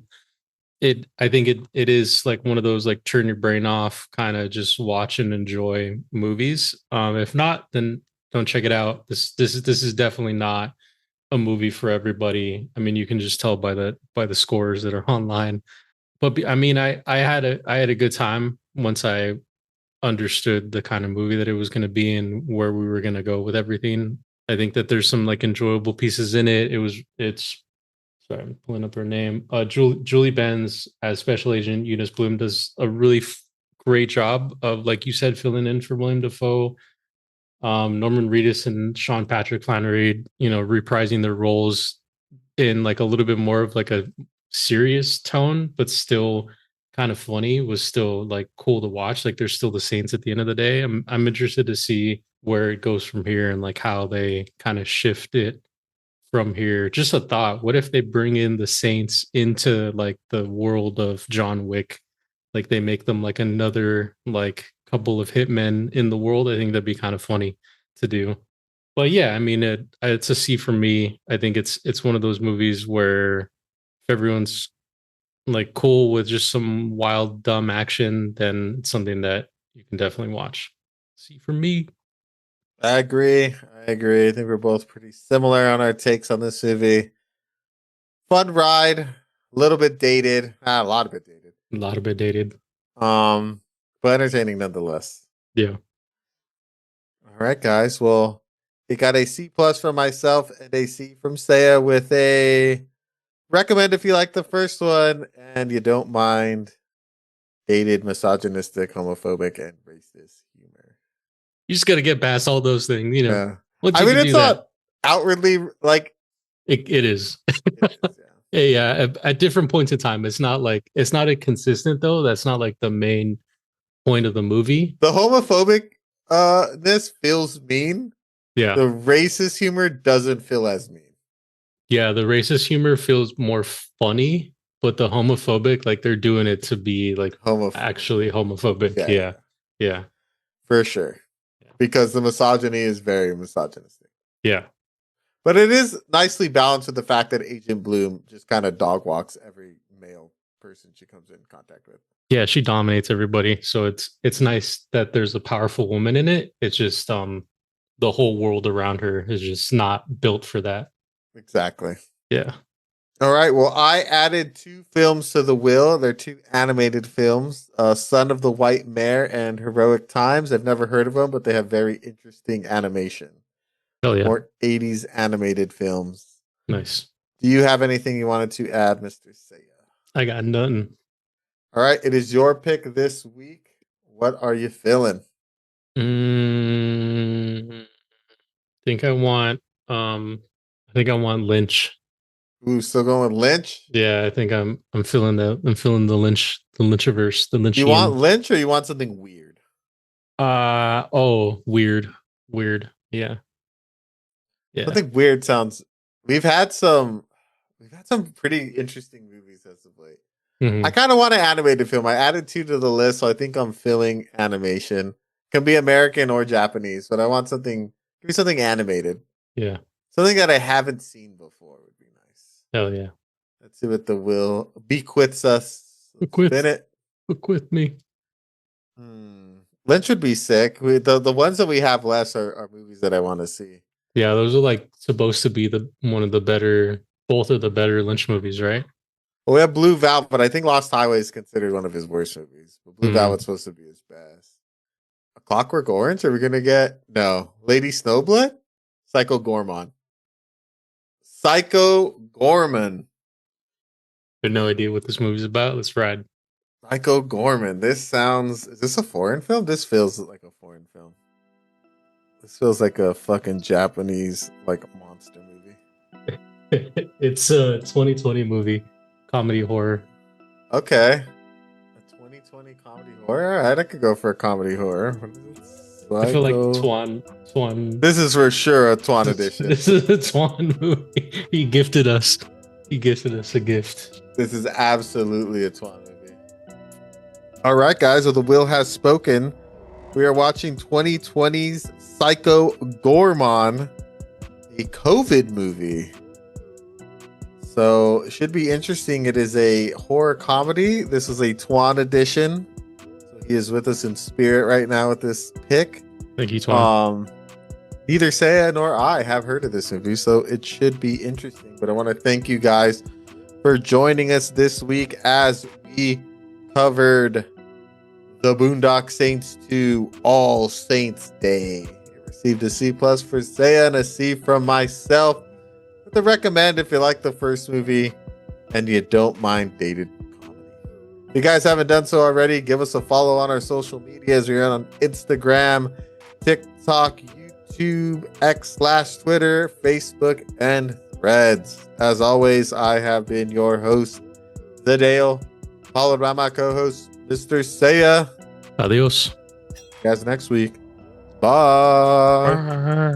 think it is like one of those like turn your brain off, kind of just watch and enjoy movies. If not, then don't check it out. This is definitely not a movie for everybody. I mean, you can just tell by the scores that are online. But I mean, I had a good time once I understood the kind of movie that it was going to be and where we were going to go with everything. I think that there's some like enjoyable pieces in it. It's sorry, I'm pulling up her name. Julie Benz as Special Agent Eunice Bloom does a really great job of, like you said, filling in for William Dafoe. Norman Reedus and Sean Patrick Flannery, reprising their roles in like a little bit more of like a serious tone, but still kind of funny, was still like cool to watch. Like they're still the Saints at the end of the day. I'm interested to see where it goes from here and like how they kind of shift it from here. Just a thought. What if they bring in the Saints into like the world of John Wick? Like they make them like another like couple of hitmen in the world. I think that'd be kind of funny to do. But yeah, I mean it's a C for me. I think it's one of those movies where if everyone's like cool with just some wild dumb action, then it's something that you can definitely watch. C for me. I agree. I agree. I think we're both pretty similar on our takes on this movie. Fun ride, a little bit dated, a lot of bit dated. A lot of it dated. Um, but entertaining nonetheless. Yeah. All right, guys. Well, it got a C plus from myself and a C from Cea with a recommend if you like the first one and you don't mind dated, misogynistic, homophobic, and racist humor. You just got to get past all those things, Yeah. Once I you mean, can it's do that, not outwardly like it is. it is, yeah. Yeah, at different points in time, it's not like it's not a consistent though. That's not like the main point of the movie. The homophobic this feels mean. Yeah, The racist humor doesn't feel as mean. yeah. The racist humor feels more funny, but the homophobic, like they're doing it to be like Homophobic. actually homophobic. Yeah. For sure. Yeah. Because the misogyny is very misogynistic. Yeah. But it is nicely balanced with the fact that Agent Bloom just kind of dog walks every male person she comes in contact with. Yeah, she dominates everybody. So it's nice that there's a powerful woman in it. It's just the whole world around her is just not built for that. Exactly. Yeah. All right. Well, I added 2 films to the wheel. They're 2 animated films, Son of the White Mare and Heroic Times. I've never heard of them, but they have very interesting animation. Hell yeah. More 80s animated films. Nice. Do you have anything you wanted to add, Mr. Seiya? I got nothing. All right. It is your pick this week. What are you feeling? I think I think I want Lynch. Ooh, still going with Lynch? Yeah, I think I'm feeling the Lynchiverse, the Lynchian. You want Lynch or you want something weird? Weird. Weird. Yeah. Yeah. Something weird sounds. We've had some pretty interesting movies as of late. Mhm. I kind of want an animated film. I added 2 to the list, so I think I'm filling animation. Can be American or Japanese, but I want something. Give me something animated. Yeah. Something that I haven't seen before would be nice. Hell yeah. Let's see what the will bequeaths us. Bequeath. Spin it. Book with me. Lynch would be sick. The ones that we have left are movies that I want to see. Yeah, those are like supposed to be both of the better Lynch movies, right? Well, we have Blue Velvet, but I think Lost Highway is considered one of his worst movies. But Blue Velvet's supposed to be his best. A Clockwork Orange? Are we gonna get Lady Snowblood? Psycho Gorman. Psycho Gorman. I have no idea what this movie's about. Let's ride. Psycho Gorman. Is this a foreign film? This feels like a foreign film. This feels like a fucking Japanese like monster movie. It's a 2020 movie, comedy horror. Okay. A 2020 comedy horror? Alright, I could go for a comedy horror. Do I feel like go? Twan. This is for sure a Twan edition. This is a Twan movie. He gifted us. He gifted us a gift. This is absolutely a Twan movie. All right, guys. Well, the will has spoken. We are watching 2020's Psycho Gorman, a COVID movie. So it should be interesting. It is a horror comedy. This is a Twan edition. So he is with us in spirit right now with this pick. Thank you, Twan. Neither Cea nor I have heard of this movie, so it should be interesting. But I want to thank you guys for joining us this week as we covered the Boondock Saints II All Saints Day. It received a C+ for Cea and a C from myself. With the recommend if you like the first movie and you don't mind dated comedy. If you guys haven't done so already, give us a follow on our social medias. We're on Instagram, TikTok, YouTube, X/Twitter, Facebook, and Threads. As always, I have been your host, The Dale, followed by my co-host, Mr. Cea. Adios. See you guys next week. Bye. Bye.